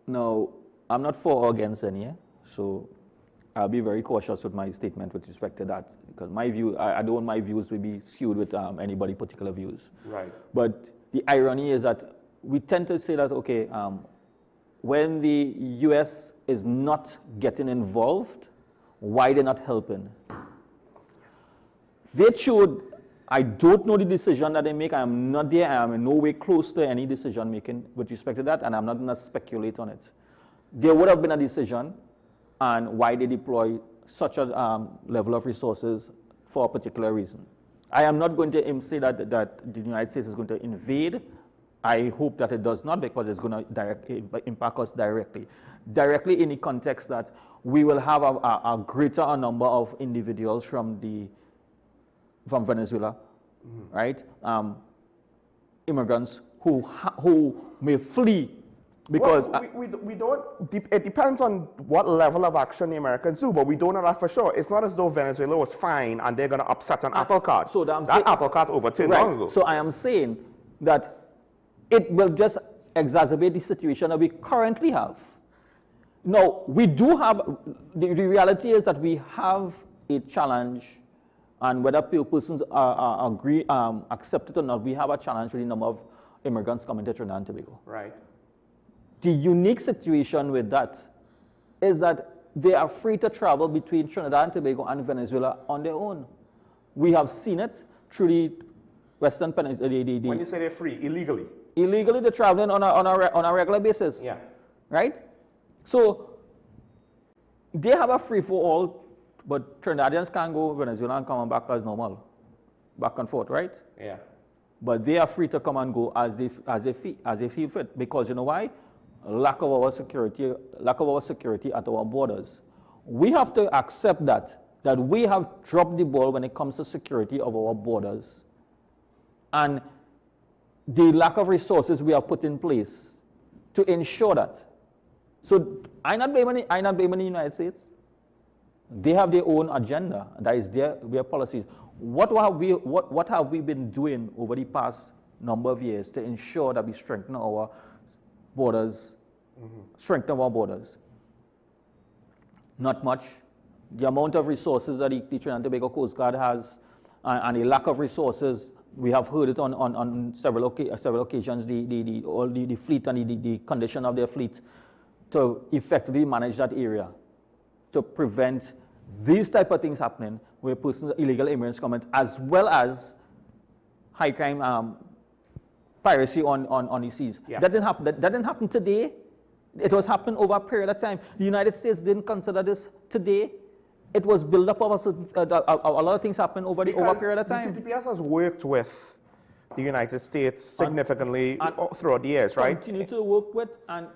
no, I'm not for or against any, so I'll be very cautious with my statement with respect to that, because my view, I don't want my views to be skewed with anybody particular views. Right. But the irony is that we tend to say that, okay, when the US is not getting involved, why they're not helping? They should, I don't know the decision that they make. I am not there. I am in no way close to any decision making with respect to that, and I'm not going to speculate on it. There would have been a decision on why they deploy such a level of resources for a particular reason. I am not going to say that the United States is going to invade. I hope that it does not, because it's going to impact us directly. Directly in the context that we will have a greater number of individuals from Venezuela, right? Immigrants who may flee because... Well, we don't, it depends on what level of action the Americans do, but we don't know that for sure. It's not as though Venezuela was fine and they're going to upset an apple cart. So that apple cart overturned right. long ago. So I am saying that it will just exacerbate the situation that we currently have. Now, we do have, the reality is that we have a challenge, and whether persons accept it or not, we have a challenge with the number of immigrants coming to Trinidad and Tobago. Right. The unique situation with that is that they are free to travel between Trinidad and Tobago and Venezuela on their own. We have seen it through the Western Peninsula. When you say they're free, illegally? Illegally, they're traveling on a regular basis. Yeah. Right? So they have a free-for-all, but Trinidadians can't go Venezuela and come back as normal, back and forth, right? Yeah. But they are free to come and go as they feel fit, because you know why? Lack of our security at our borders. We have to accept that we have dropped the ball when it comes to security of our borders, and the lack of resources we have put in place to ensure that. So I not blaming the United States. They have their own agenda. That is their policies. What have we been doing over the past number of years to ensure that we strengthen our borders, strengthen our borders? Not much. The amount of resources that the Trinidad and Tobago Coast Guard has, and the lack of resources, we have heard it on several occasions, the fleet and the condition of their fleet, to effectively manage that area, to prevent these type of things happening, where illegal immigrants come in, as well as high crime piracy on the seas. Yeah. That didn't happen today. It was happening over a period of time. The United States didn't consider this today. It was built up of a lot of things happened over a period of time. The TPS has worked with the United States significantly throughout the years, right? Continue to work with and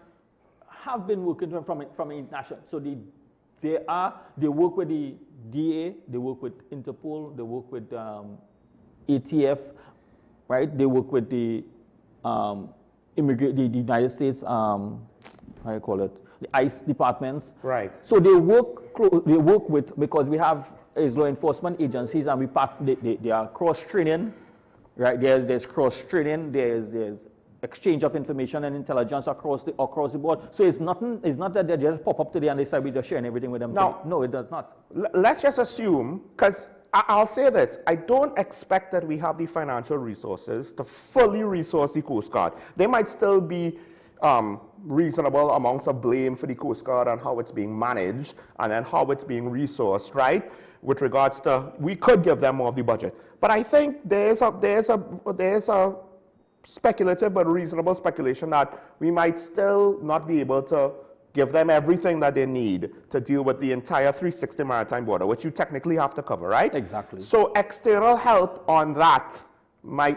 have been working from international. So they work with the DA, they work with Interpol, they work with ATF, right? They work with the United States, how do you call it? The ICE departments. Right. So they work with, because we have as law enforcement agencies, and they are cross-training, right? There's cross-training, there's exchange of information and intelligence across the board. So it's not that they just pop up today and they say we're just sharing everything with them. No, it does not. Let's just assume, because I'll say this, I don't expect that we have the financial resources to fully resource the Coast Guard. There might still be reasonable amounts of blame for the Coast Guard and how it's being managed and then how it's being resourced, right? With regards to, we could give them more of the budget. But I think there's a speculative but reasonable speculation that we might still not be able to give them everything that they need to deal with the entire 360 maritime border, which you technically have to cover, right? Exactly. So external help on that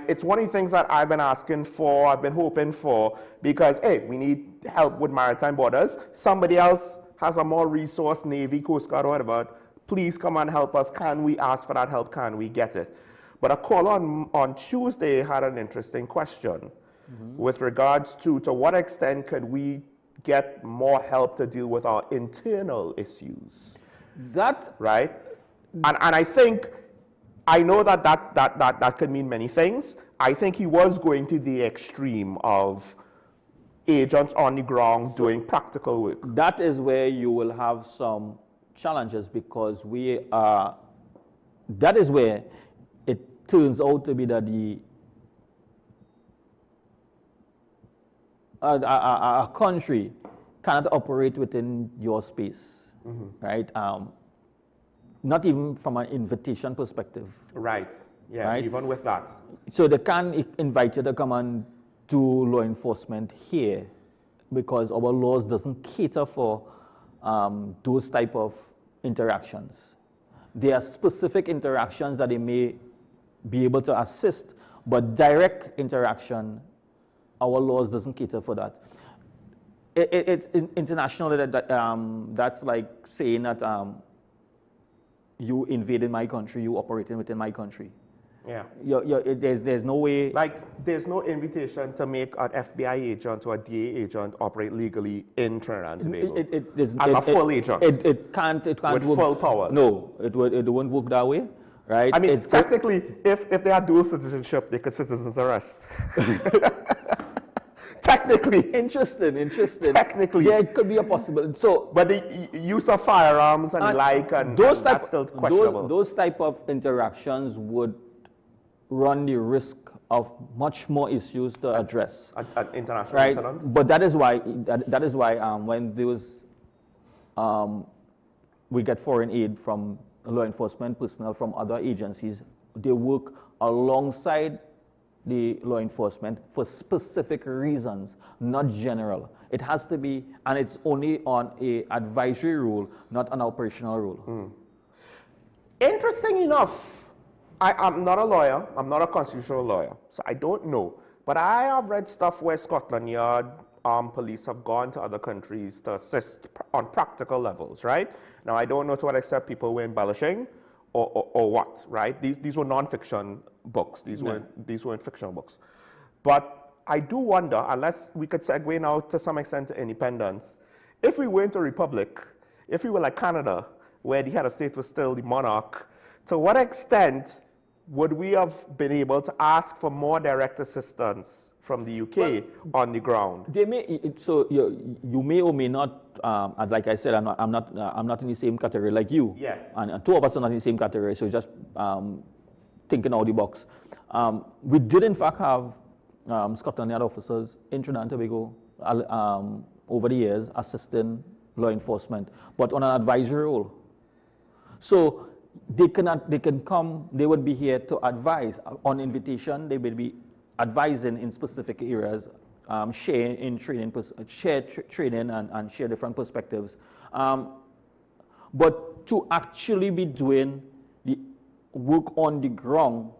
it's one of the things that I've been asking for, I've been hoping for, because, hey, we need help with maritime borders. Somebody else has a more resourced Navy, Coast Guard, or whatever. Please come and help us. Can we ask for that help? Can we get it? But a caller on Tuesday had an interesting question with regards to what extent could we get more help to deal with our internal issues? Right? And I think, I know that could mean many things. I think he was going to the extreme of agents on the ground doing practical work. That is where you will have some challenges, because that is where it turns out to be that a country cannot operate within your space, right? Not even from an invitation perspective. Right. Yeah, right? even with that. So they can't invite you to come and do law enforcement here because our laws doesn't cater for those type of interactions. There are specific interactions that they may be able to assist, but direct interaction, our laws doesn't cater for that. It's internationally that's like saying that you invaded my country, you operating within my country. Yeah. There's no way. Like, there's no invitation to make an FBI agent or a DA agent operate legally in Trinidad and Tobago as a full agent. It can't with work. full powers. No, it won't work that way, right? I mean, technically, if they had dual citizenship, they could citizens arrest. Technically. Interesting. Technically. Yeah, it could be a possibility. So, but the use of firearms and that's still questionable. Those type of interactions would run the risk of much more issues to address. An international right? incident? But that is why when there was, we get foreign aid from law enforcement personnel from other agencies, they work alongside the law enforcement for specific reasons, not general. It has to be, and it's only on a advisory rule, not an operational rule. Interesting enough, I'm not a lawyer, I'm not a constitutional lawyer, so I don't know. But I have read stuff where Scotland Yard police have gone to other countries to assist on practical levels, right? Now, I don't know to what extent people were embellishing or what, right? These were non-fiction books. These weren't fictional books. But I do wonder, unless we could segue now to some extent to independence, if we weren't a republic, if we were like Canada, where the head of state was still the monarch, to what extent would we have been able to ask for more direct assistance from the UK on the ground? They may, so you may or may not, like I said, I'm not in the same category like you. Yeah. And two of us are not in the same category, so just thinking out the box. We did in fact have Scotland Yard officers in Trinidad and Tobago over the years assisting law enforcement, but on an advisory role. So they can come, they would be here to advise on invitation. They will be advising in specific areas, share training and share different perspectives. But to actually be doing the work on the ground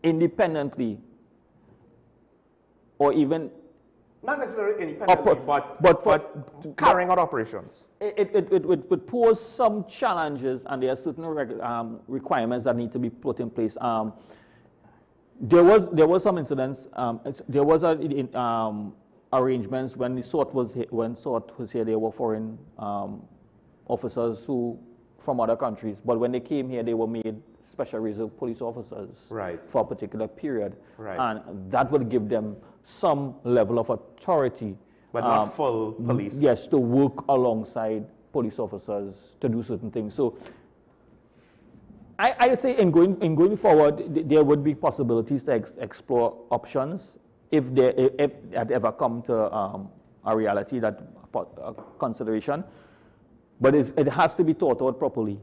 independently, or even not necessarily independently, but carrying out operations. It would pose some challenges, and there are certain requirements that need to be put in place. There was some incidents. There was arrangements when SORT was here. There were foreign officers who from other countries, but when they came here, they were made special reserve police officers for a particular period, and that would give them some level of authority. But not full police. Yes, to work alongside police officers to do certain things. So I would say in going forward, there would be possibilities to explore options if that ever come to a reality, that consideration. But it has to be thought out properly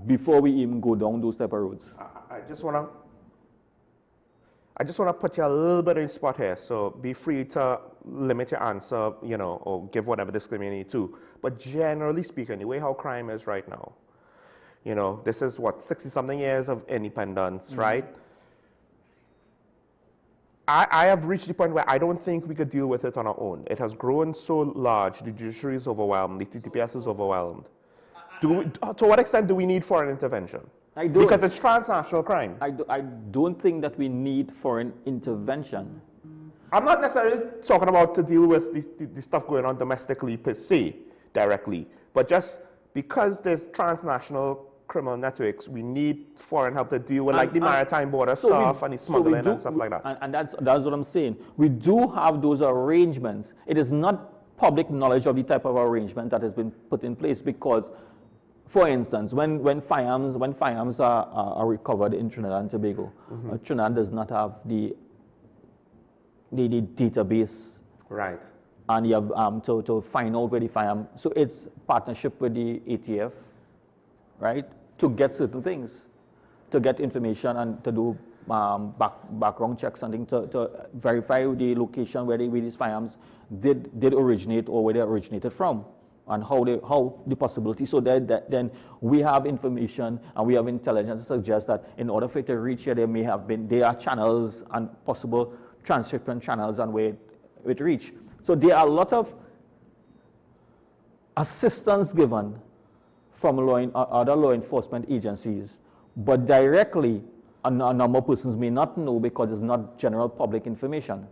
before we even go down those type of roads. I just want to put you a little bit in the spot here, so be free to limit your answer, or give whatever disclaimer you need to. But generally speaking, the way how crime is right now, this is what, 60-something years of independence, right? I have reached the point where I don't think we could deal with it on our own. It has grown so large, the judiciary is overwhelmed, the TTPS is overwhelmed. To what extent do we need foreign intervention? I don't. Because it's transnational crime. I don't think that we need foreign intervention. I'm not necessarily talking about to deal with the stuff going on domestically per se, directly, but just because there's transnational criminal networks, we need foreign help to deal with the maritime border stuff and the smuggling and stuff like that. And that's what I'm saying. We do have those arrangements. It is not public knowledge of the type of arrangement that has been put in place because, for instance, when firearms are recovered in Trinidad and Tobago, Trinidad does not have the database and you have to find out where the firearm. So it's partnership with the ATF, right, to get certain things, to get information and to do background checks and things to verify the location where these firearms did originate or where they originated from, and how the possibility. So that then we have information and we have intelligence to suggest that in order for it to reach here, there are channels and possible transshipment channels and where it reach. So there are a lot of assistance given from other law enforcement agencies, but directly a number of persons may not know because it's not general public information.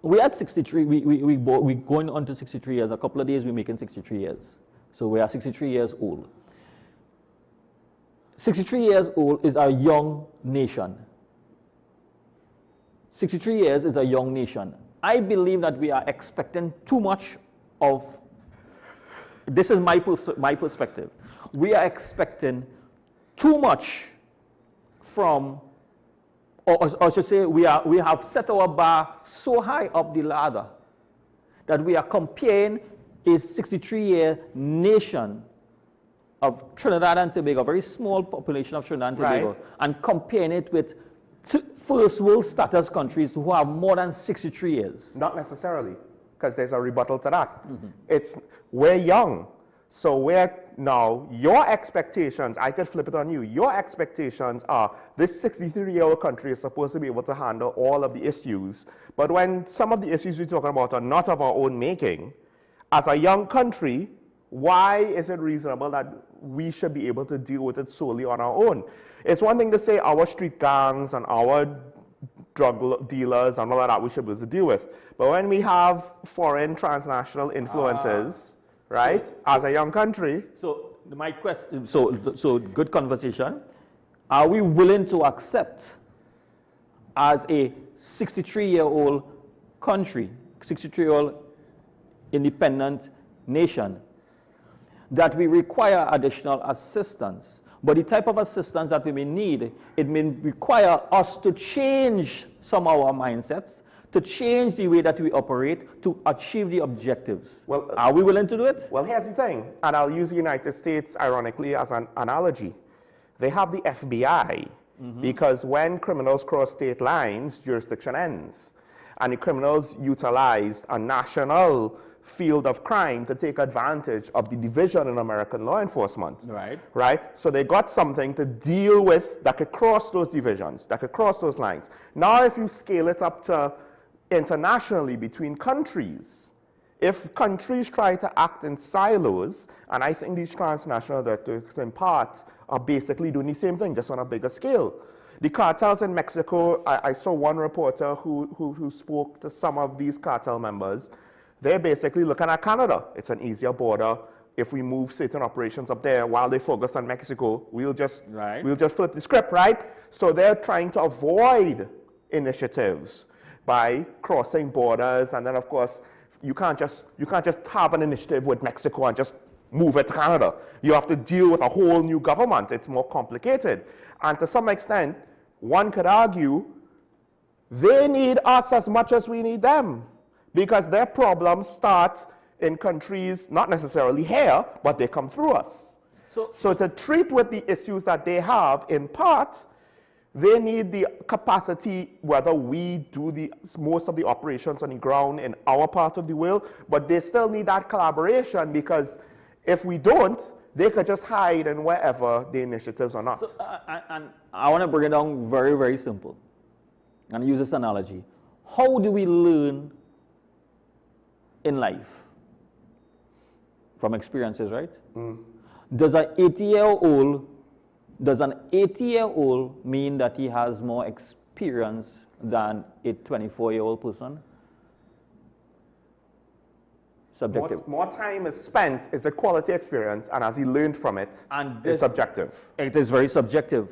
We had 63, we going on to 63 years. A couple of days we're making 63 years. So we are 63 years old. 63 years old is a young nation. 63 years is a young nation. I believe that we are expecting too much of, this is my perspective. We are expecting too much from, or I should say, we have set our bar so high up the ladder that we are comparing a 63-year nation of Trinidad and Tobago, a very small population of Trinidad and Tobago, right, and comparing it with first world status countries who have more than 63 years. Not necessarily, because there's a rebuttal to that. We're young. So now, your expectations, I could flip it on you, your expectations are this 63-year-old country is supposed to be able to handle all of the issues, but when some of the issues we're talking about are not of our own making, as a young country, why is it reasonable that we should be able to deal with it solely on our own? It's one thing to say our street gangs and our drug dealers and all of that we should be able to deal with, but when we have foreign transnational influences, right, as a young country. So my question, so good conversation. Are we willing to accept as a 63-year-old country, 63-year-old independent nation, that we require additional assistance? But the type of assistance that we may need, it may require us to change some of our mindsets, to change the way that we operate to achieve the objectives. Well, are we willing to do it? Well, here's the thing, and I'll use the United States, ironically, as an analogy. They have the FBI, because when criminals cross state lines, jurisdiction ends. And the criminals utilized a national field of crime to take advantage of the division in American law enforcement. Right. Right? So they got something to deal with that could cross those divisions, that could cross those lines. Now, if you scale it up to internationally between countries, if countries try to act in silos, and I think these transnational networks in part are basically doing the same thing, just on a bigger scale. The cartels in Mexico, I saw one reporter who spoke to some of these cartel members. They're basically looking at Canada. It's an easier border. If we move certain operations up there while they focus on Mexico, we'll just flip the script, right? So they're trying to avoid initiatives by crossing borders, and then of course you can't just have an initiative with Mexico and just move it to Canada. You have to deal with a whole new government. It's more complicated. And to some extent, one could argue they need us as much as we need them, because their problems start in countries, not necessarily here, but they come through us. So to treat with the issues that they have, in part, they need the capacity, whether we do most of the operations on the ground in our part of the world, but they still need that collaboration, because if we don't, they could just hide in wherever the initiatives are not. So, and I want to bring it down very, very simple, and use this analogy. How do we learn in life? From experiences, right? Does an 80-year-old mean that he has more experience than a 24-year-old person? Subjective. More time is spent is a quality experience, and as he learned from it, it's subjective. It is very subjective.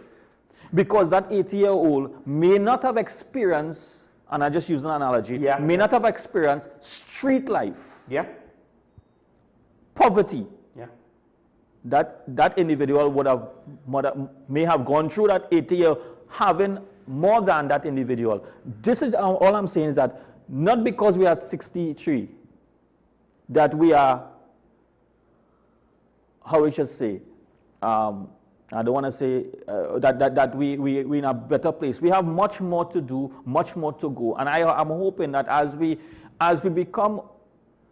Because that 80-year-old may not have experienced, and I just use an analogy, may not have experienced street life. Poverty. That individual may have gone through that 80 year having more than that individual. This is all I'm saying, is that not because we are at 63 that we are, how we should say, I don't want to say that we're in a better place. We have much more to do, much more to go. And I'm hoping that as we become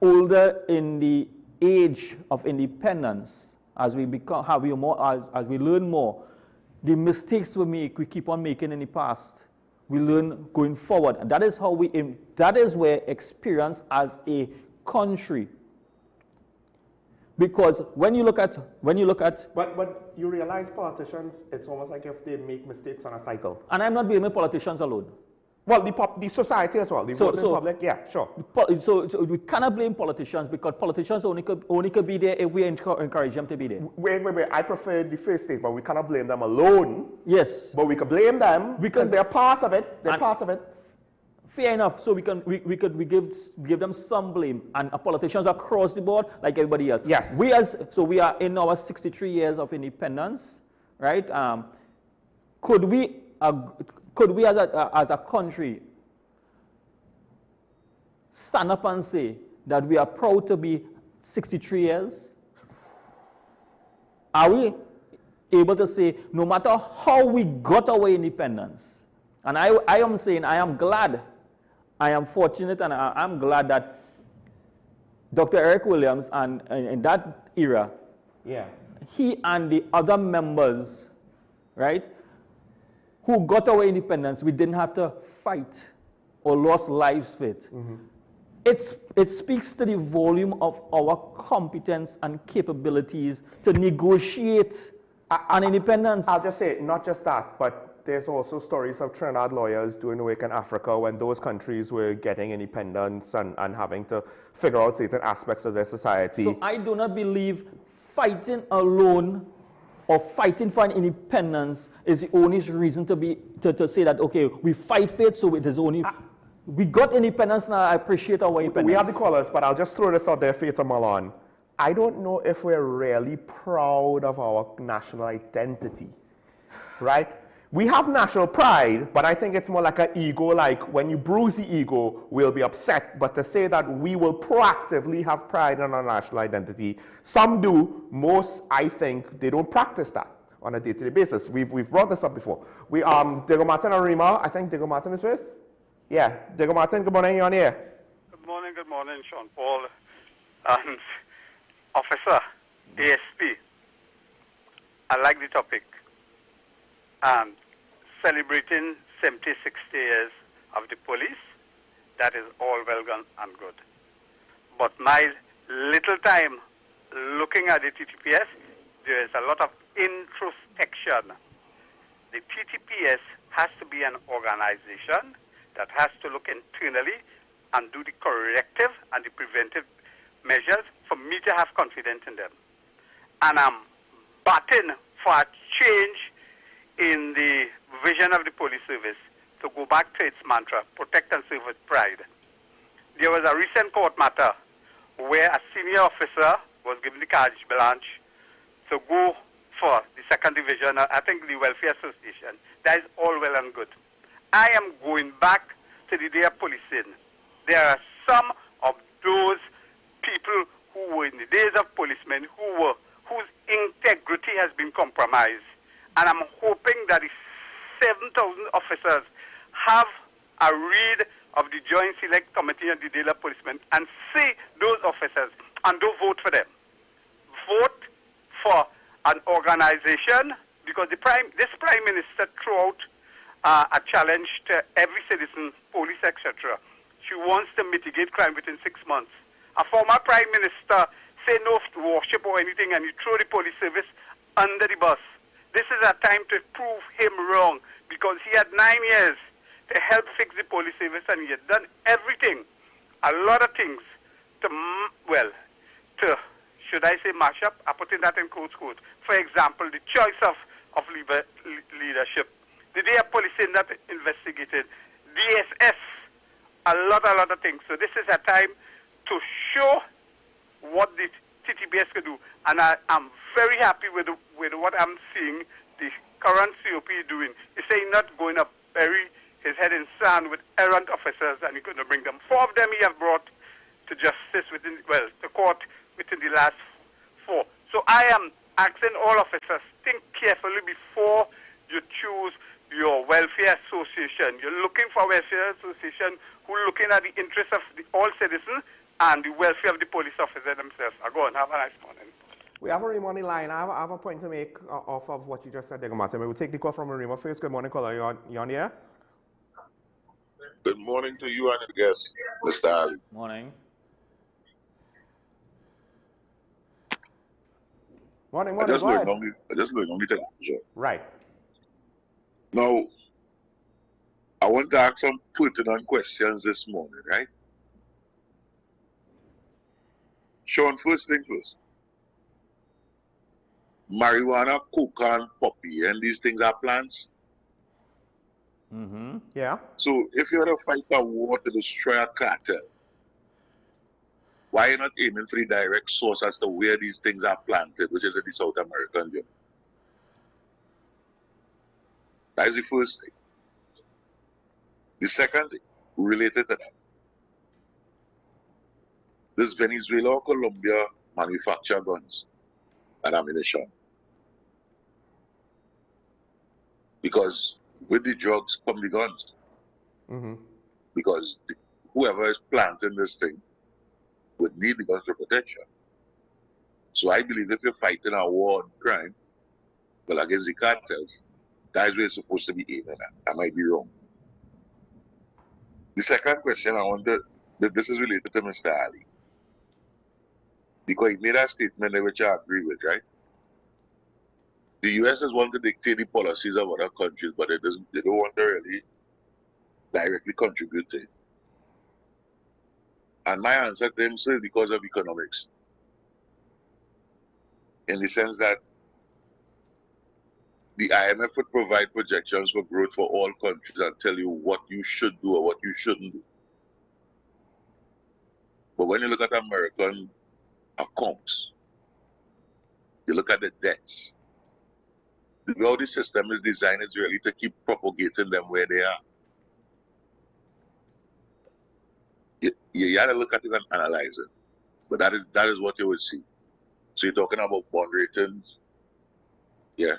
older in the age of independence, as we learn more, the mistakes we keep on making in the past, we learn going forward. And that is how that is where experience as a country. Because when you look at but you realize politicians, it's almost like if they make mistakes on a cycle. And I'm not blaming politicians alone. Well, the society as well, the voting public, yeah, sure. So we cannot blame politicians because politicians only could be there if we encourage them to be there. Wait. I prefer the first statement. We cannot blame them alone. Yes. But we can blame them because they're part of it. They're part of it. Fair enough. So we give them some blame, and politicians across the board, like everybody else. Yes. We are in our 63 years of independence, right? Could we as a country stand up and say that we are proud to be 63 years? Are we able to say no matter how we got our independence? And I am saying I am glad. I am fortunate and I'm glad that Dr. Eric Williams and in that era, he and the other members, right, who got our independence, we didn't have to fight or lost lives for it. It speaks to the volume of our competence and capabilities to negotiate an independence. I'll just say, not just that, but there's also stories of Trinidad lawyers doing work in Africa when those countries were getting independence and having to figure out certain aspects of their society. So I do not believe fighting alone or fighting for an independence is the only reason to say that, okay, we fight for it, so it is only... we got independence now, I appreciate our independence. We have the callers, but I'll just throw this out there for you to mull on. I don't know if we're really proud of our national identity, right? We have national pride, but I think it's more like an ego, like when you bruise the ego, we'll be upset. But to say that we will proactively have pride in our national identity, some do, most, I think, they don't practice that on a day-to-day basis. We've brought this up before. Diego Martin and Rima, I think Diego Martin is first? Yeah, Diego Martin, good morning, you're on here. Good morning, Sean Paul and Officer ASP. I like the topic. And celebrating 70, 60 years of the police, that is all well and good. But my little time looking at the TTPS, there is a lot of introspection. The TTPS has to be an organization that has to look internally and do the corrective and the preventive measures for me to have confidence in them. And I'm batting for a change in the vision of the police service to go back to its mantra, protect and serve with pride. There was a recent court matter where a senior officer was given the carte blanche to go for the second division, I think the Welfare Association. That is all well and good. I am going back to the day of policing. There are some of those people who were in the days of policemen whose integrity has been compromised. And I'm hoping that the 7,000 officers have a read of the Joint Select Committee on the Day of Policemen and see those officers and don't vote for them. Vote for an organization, because this Prime Minister threw out a challenge to every citizen, police, etc. She wants to mitigate crime within 6 months. A former Prime Minister say no to worship or anything, and you throw the police service under the bus. This is a time to prove him wrong, because he had 9 years to help fix the police service, and he had done everything, a lot of things to, should I say mash up? I'm putting that in quotes. For example, the choice of leadership. The day of policing that investigated, DSS, a lot of things. So this is a time to show what the TTPS could do. And I'm very happy with what I'm seeing the current COP doing. It's saying not going up very his head in sand with errant officers, and he couldn't bring them. 4 of them he have brought to justice to court within the last 4. So I am asking all officers, think carefully before you choose your welfare association. You're looking for a welfare association who are looking at the interests of all citizens and the welfare of the police officer themselves. Go on, have a nice morning. We have a Marima on the line. I have a point to make off of what you just said, Martin. We'll take the call from Marima first. Good morning, caller. You on the air? Good morning to you and your guest, Mr. Ali. Morning. Morning. I just learned on the television. Right. Now, I want to ask some pertinent questions this morning, right? Sean, first thing first. Marijuana, coca, and poppy, and these things are plants? Mm-hmm. Yeah. So if you're to fight a war to destroy a cartel, why are you not aiming for the direct source as to where these things are planted, which is in the South American jungle? That is the first thing. The second thing, related to that, does Venezuela or Colombia manufacture guns and ammunition? Because with the drugs come the guns. Mm-hmm. Because whoever is planting this thing would need the guns for protection. So I believe if you're fighting a war on crime, well, against the cartels, that is where it's supposed to be aiming at. I might be wrong. The second question I wanted, this is related to Mr. Ali. Because he made a statement which I agree with, right? The US is want to dictate the policies of other countries, but they don't want to really directly contribute to it. And my answer to him is because of economics. In the sense that the IMF would provide projections for growth for all countries and tell you what you should do or what you shouldn't do. But when you look at American accounts, you look at the debts, the way the system is designed is really to keep propagating them where they are. You have to look at it and analyze it. But that is what you would see. So you're talking about bond ratings, yeah.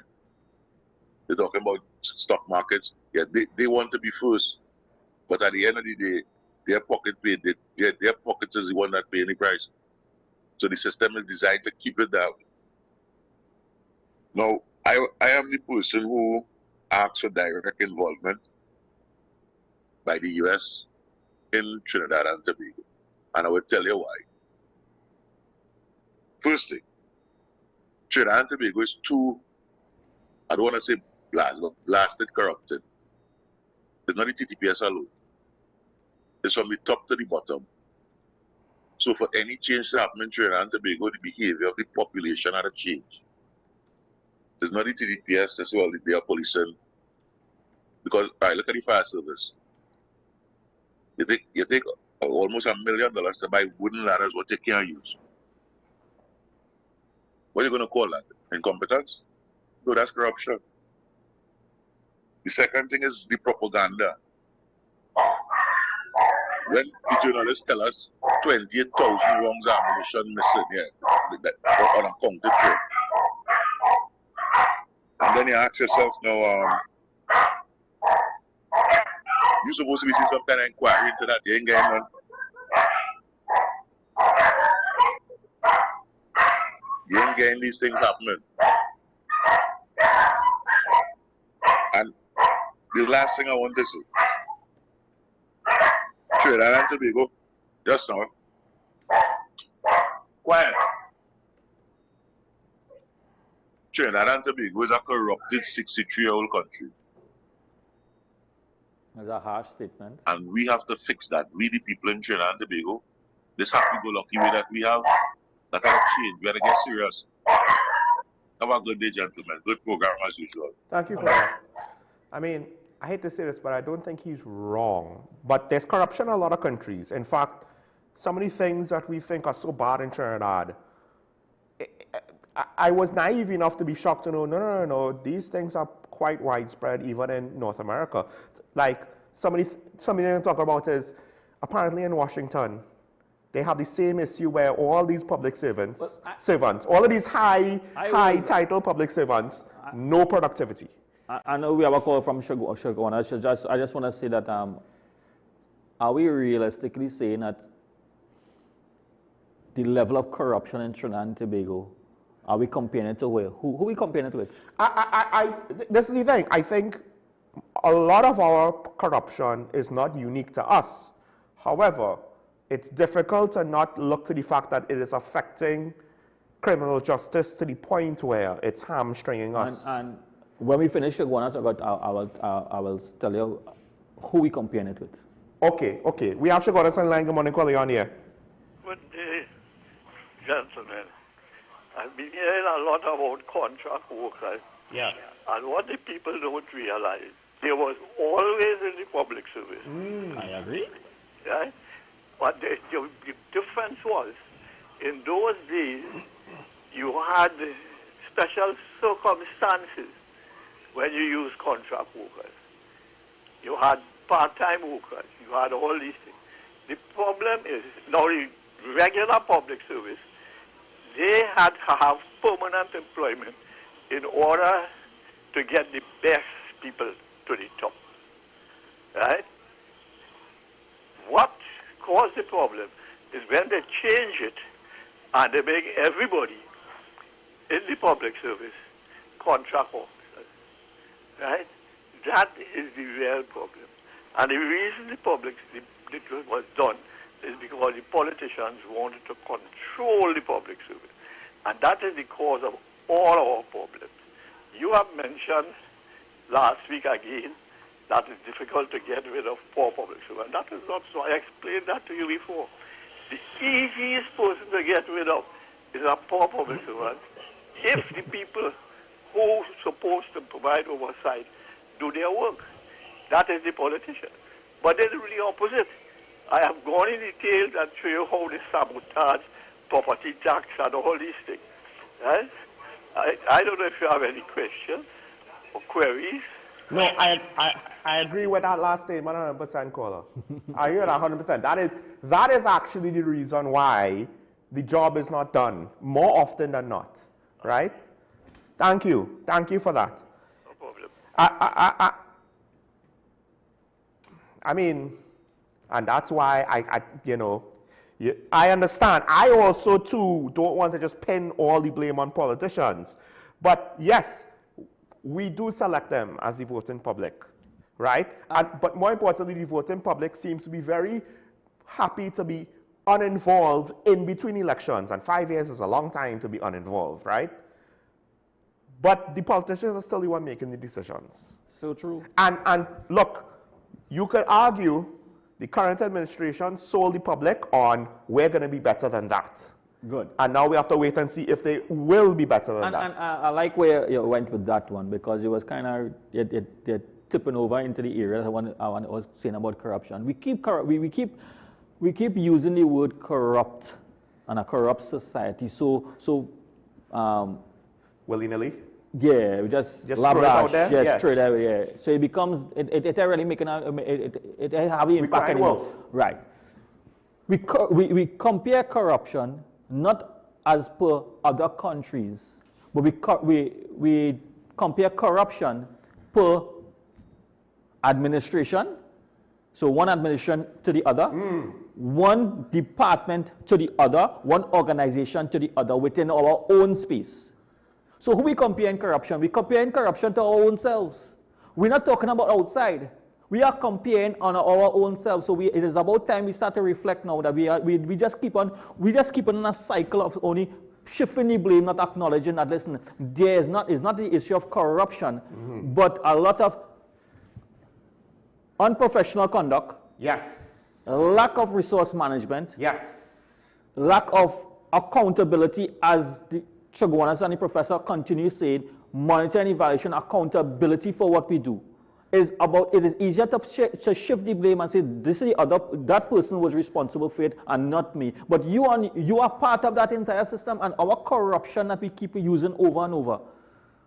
You're talking about stock markets, yeah. They want to be first, but at the end of the day, their pocket pay. Their pockets is the one that pay any price. So the system is designed to keep it down. Now, I am the person who asks for direct involvement by the US in Trinidad and Tobago. And I will tell you why. Firstly, Trinidad and Tobago is too, I don't want to say blasted, corrupted. It's not the TTPS alone. It's from the top to the bottom. So for any change to happen in Trinidad and Tobago, the behavior of the population had to change. It's not the TTPS, that's all they are policing. Because, all right, look at the fire service. You take almost $1 million to buy wooden ladders, what you can't use. What are you going to call that? Incompetence? No, that's corruption. The second thing is the propaganda. When the journalists tell us 28,000 rounds of ammunition missing here, unaccounted for. And then you ask yourself, now, you're supposed to be seeing some kind of inquiry into that. You ain't getting none. You ain't getting these things happening. And the last thing I want to say, Trinidad and Tobago, just now, quiet. Trinidad and Tobago is a corrupted 63-year-old country. That's a harsh statement. And we have to fix that. We, the people in Trinidad and Tobago, this happy-go-lucky way that we have, that have changed. We have to get serious. Have a good day, gentlemen. Good program as usual. Thank you for that. I mean, I hate to say this, but I don't think he's wrong. But there's corruption in a lot of countries. In fact, some of the things that we think are so bad in Trinidad, I was naive enough to be shocked to know, no, these things are quite widespread even in North America. Like something to talk about is apparently in Washington, they have the same issue where all these public servants, all of these high title public servants, no productivity. I know we have a call from Shagwan. I just want to say that are we realistically saying that the level of corruption in Trinidad and Tobago, are we comparing it to where? Who are we comparing it with? This is the thing. I think a lot of our corruption is not unique to us. However, it's difficult to not look to the fact that it is affecting criminal justice to the point where it's hamstringing us. And when we finish Shagwan, I will tell you who we comparing it with. Okay. We have Shagwan on line. Good morning, calling on here. Good day, gentlemen. I've been hearing a lot about contract workers. Yes. And what the people don't realize, there was always in the public service. I agree. Right? But the difference was, in those days, you had special circumstances when you use contract workers. You had part-time workers. You had all these things. The problem is, now the regular public service, they had to have permanent employment in order to get the best people to the top. Right? What caused the problem is when they change it and they make everybody in the public service contract officers. Right? That is the real problem. And the reason it was done is because the politicians wanted to control the public service. And that is the cause of all our problems. You have mentioned last week again that it's difficult to get rid of poor public servants. That is not so. I explained that to you before. The easiest person to get rid of is a poor public servant if the people who are supposed to provide oversight do their work. That is the politician. But they do the opposite. I have gone in detail and show you how they sabotage property tax and all these things. Right? I don't know if you have any questions or queries. No, I agree with that last statement 100%, caller. I hear that 100%. That is actually the reason why the job is not done more often than not, right? Thank you for that. No problem. I mean, and that's why I understand. I also too don't want to just pin all the blame on politicians, but yes, we do select them as the voting public, right? But more importantly, the voting public seems to be very happy to be uninvolved in between elections, and 5 years is a long time to be uninvolved, right? But the politicians are still the one making the decisions. So true. And look, you could argue the current administration sold the public on we're going to be better than that. Good. And now we have to wait and see if they will be better than that. And I like where you went with that one, because it was kind of you're tipping over into the area I was saying about corruption. We keep using the word corrupt and a corrupt society. So willy-nilly. Yeah, we just throw it out there. Yes, throw it out there. So it becomes it really making it have an impact anymore. Right. We compare corruption not as per other countries, but we compare corruption per administration. So one administration to the other, one department to the other, one organization to the other within our own space. So who we comparing corruption? We comparing corruption to our own selves. We're not talking about outside. We are comparing on our own selves. So it is about time we start to reflect now that we just keep on in a cycle of only shifting the blame, not acknowledging that listen, it's not the issue of corruption, but a lot of unprofessional conduct. Yes. Lack of resource management. Yes. Lack of accountability, as the Chagwanas and the professor continue saying, monitoring, evaluation, accountability for what we do. It is easier to shift the blame and say that person was responsible for it and not me. But you are part of that entire system, and our corruption that we keep using over and over.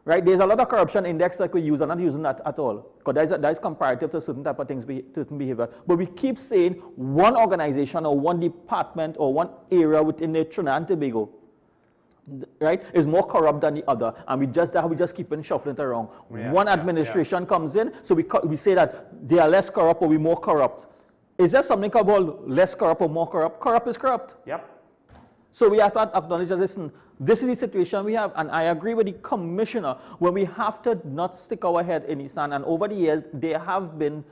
right? There's a lot of corruption index that we use. I'm not using that at all, because that is comparative to certain type of things, certain behavior. But we keep saying one organization or one department or one area within the Trinidad and Tobago, right, is more corrupt than the other, and we just keep on shuffling it around. One administration comes in, so we say that they are less corrupt or we're more corrupt. Is there something called less corrupt or more corrupt? Corrupt is corrupt. Yep. So we have to acknowledge that, listen, this is the situation we have, and I agree with the commissioner when we have to not stick our head in the sand. And over the years, there have been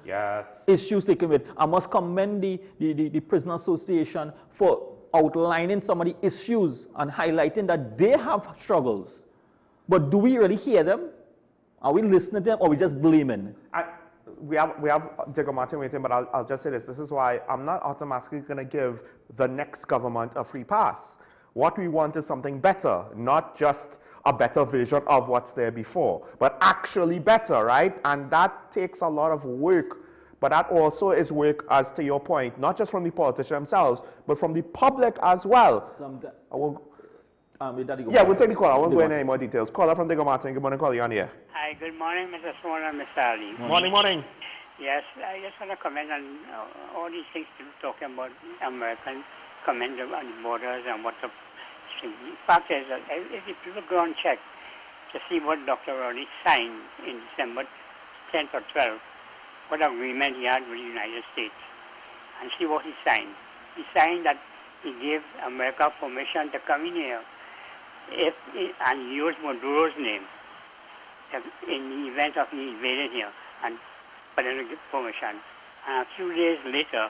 issues taken with. I must commend the Prison Association for outlining some of the issues and highlighting that they have struggles. But do we really hear them? Are we listening to them, or are we just blaming? We have Jacob Martin waiting, but I'll just say this. This is why I'm not automatically going to give the next government a free pass. What we want is something better, not just a better version of what's there before, but actually better, right? And that takes a lot of work. But that also is work, as to your point, not just from the politicians themselves, but from the public as well. We'll take the call. I won't go into any more details. Caller from Digicel Martin. Good morning, caller. You're on here. Hi, good morning, Mr. Swan and Mr. Ali. Morning. Yes, I just want to comment on all these things people talking about American comment on the borders and what the fact is that if people go and check to see what Dr. Roddy signed in December 10th or 12th, what agreement he had with the United States, and see what he signed. He signed that he gave America permission to come in here and use Maduro's name in the event of he invading here, and but then give permission. And a few days later,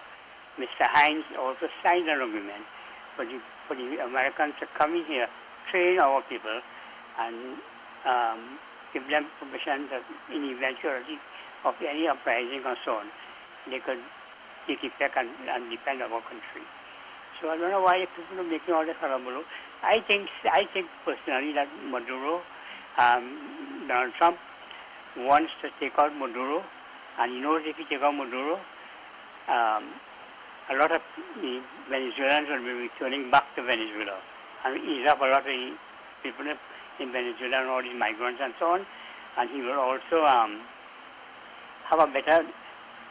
Mr. Hines also signed an agreement for the Americans to come in here, train our people, and give them permission to, in the eventuality of any uprising or so on, they could take effect and defend our country. So I don't know why people are making all this hullabaloo. I think personally that Maduro, Donald Trump wants to take out Maduro, and he knows if he takes out Maduro, a lot of the Venezuelans will be returning back to Venezuela and ease up a lot of the people in Venezuela and all these migrants and so on, and he will also have a better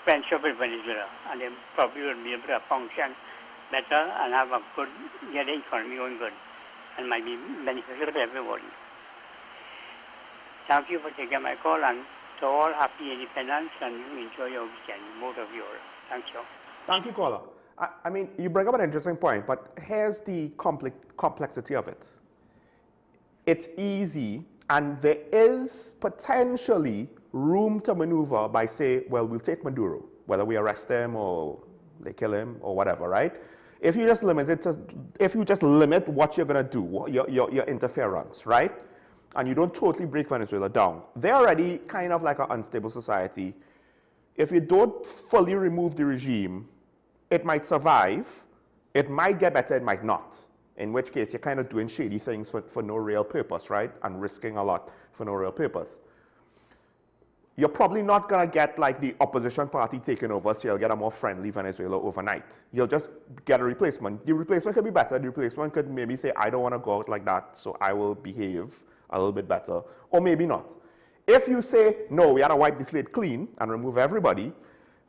friendship with Venezuela, and they probably will be able to function better and have a good, get the economy going good, and might be beneficial to everybody. Thank you for taking my call, and to all, happy independence, and you enjoy your weekend, both of you. Thank you. Thank you, caller. I mean, you bring up an interesting point, but here's the complexity of it. It's easy, and there is potentially room to maneuver by say, well, we'll take Maduro, whether we arrest him or they kill him or whatever, right? If you just limit what you're going to do, your interference, right? And you don't totally break Venezuela down. They're already kind of like an unstable society. If you don't fully remove the regime, it might survive, it might get better, it might not. In which case, you're kind of doing shady things for no real purpose, right? And risking a lot for no real purpose. You're probably not going to get like the opposition party taken over, so you'll get a more friendly Venezuela overnight. You'll just get a replacement. The replacement could be better. The replacement could maybe say, I don't want to go out like that, so I will behave a little bit better, or maybe not. If you say, no, we got to wipe the slate clean and remove everybody,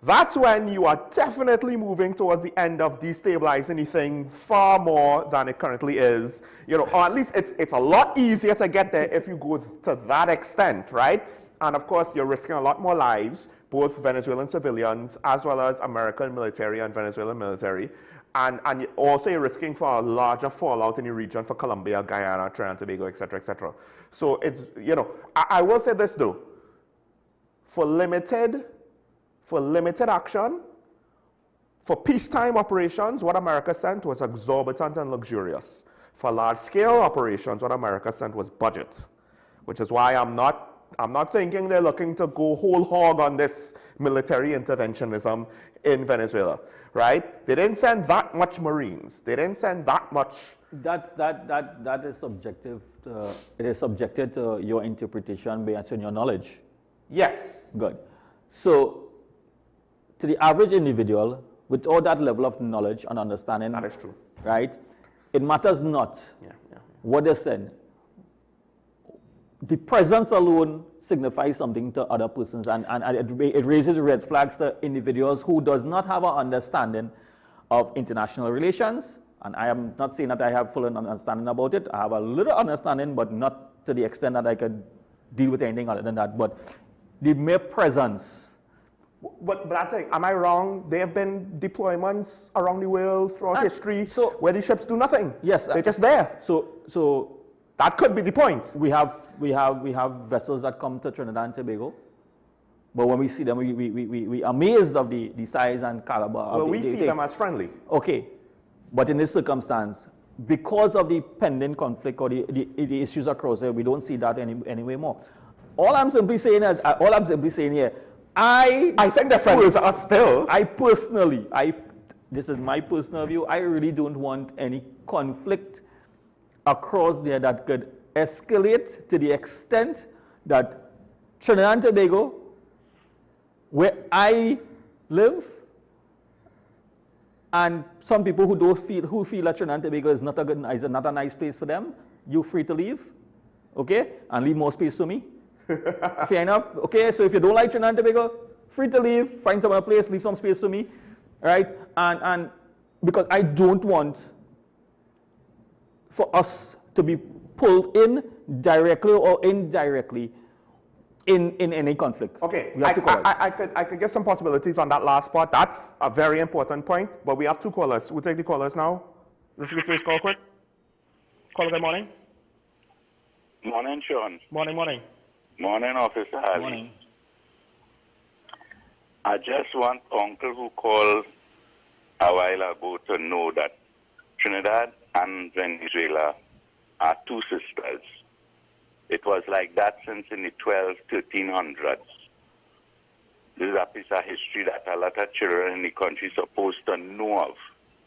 that's when you are definitely moving towards the end of destabilizing the thing far more than it currently is. You know, or at least it's a lot easier to get there if you go to that extent, right? And of course, you're risking a lot more lives, both Venezuelan civilians as well as American military and Venezuelan military. And also you're risking for a larger fallout in the region for Colombia, Guyana, Trinidad and Tobago, et cetera, et cetera. So it's, you know, I will say this though, for limited action, for peacetime operations, what America sent was exorbitant and luxurious. For large-scale operations, what America sent was budget, which is why I'm not thinking they're looking to go whole hog on this military interventionism in Venezuela, right? They didn't send that much Marines. They didn't send that much. That is subjective. It is subjected to your interpretation based on your knowledge. Yes. Good. So, to the average individual, with all that level of knowledge and understanding, that is true, right? It matters not what they said. the presence alone signifies something to other persons, and it raises red flags to individuals who does not have an understanding of international relations. And I am not saying that I have full understanding about it. I have a little understanding, but not to the extent that I could deal with anything other than that. But the mere presence. But that's it. Am I wrong? There have been deployments around the world throughout history where the ships do nothing. Yes. They're just there. So that could be the point. We have vessels that come to Trinidad and Tobago. But when we see them, we amazed of the size and caliber. Well, we see them as friendly. Okay. But in this circumstance, because of the pending conflict or the issues across there, we don't see that anyway more. All I'm simply saying here, I think the friends are still. This is my personal view. I really don't want any conflict across there that could escalate to the extent that Trinidad and Tobago, where I live, and some people who feel that Trinidad and Tobago is not a nice place for them, you're free to leave, okay, and leave more space for me. Fair enough. Okay, so if you don't like Trinidad and Tobago, free to leave, find some other place, leave some space for me, right? And because I don't want for us to be pulled in directly or indirectly in any conflict. Okay, I could get some possibilities on that last part. That's a very important point, but we have two callers. We'll take the callers now. This is the first call, quick. Caller, good morning. Morning, Sean. Morning. Morning, Officer Ali. Morning. I just want Uncle who called a while ago to know that Trinidad and Venezuela are two sisters. It was like that since in the 1300s. This is a piece of history that a lot of children in the country are supposed to know of,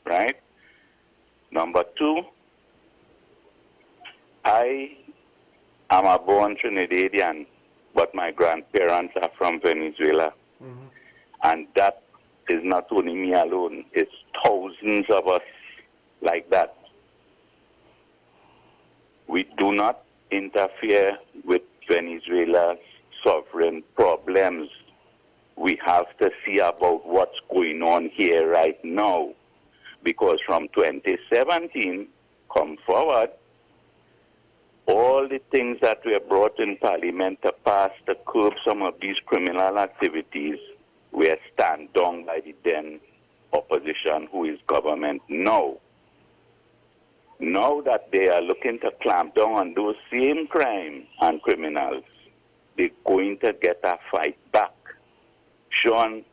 right? Number two, I am a born Trinidadian, but my grandparents are from Venezuela. Mm-hmm. And that is not only me alone, it's thousands of us like that. We do not interfere with Venezuela's sovereign problems. We have to see about what's going on here right now. Because from 2017, come forward, all the things that were brought in Parliament to pass to curb some of these criminal activities were stand down by the then opposition, who is government now. Now that they are looking to clamp down on those same crimes and criminals, they're going to get a fight back. Sean,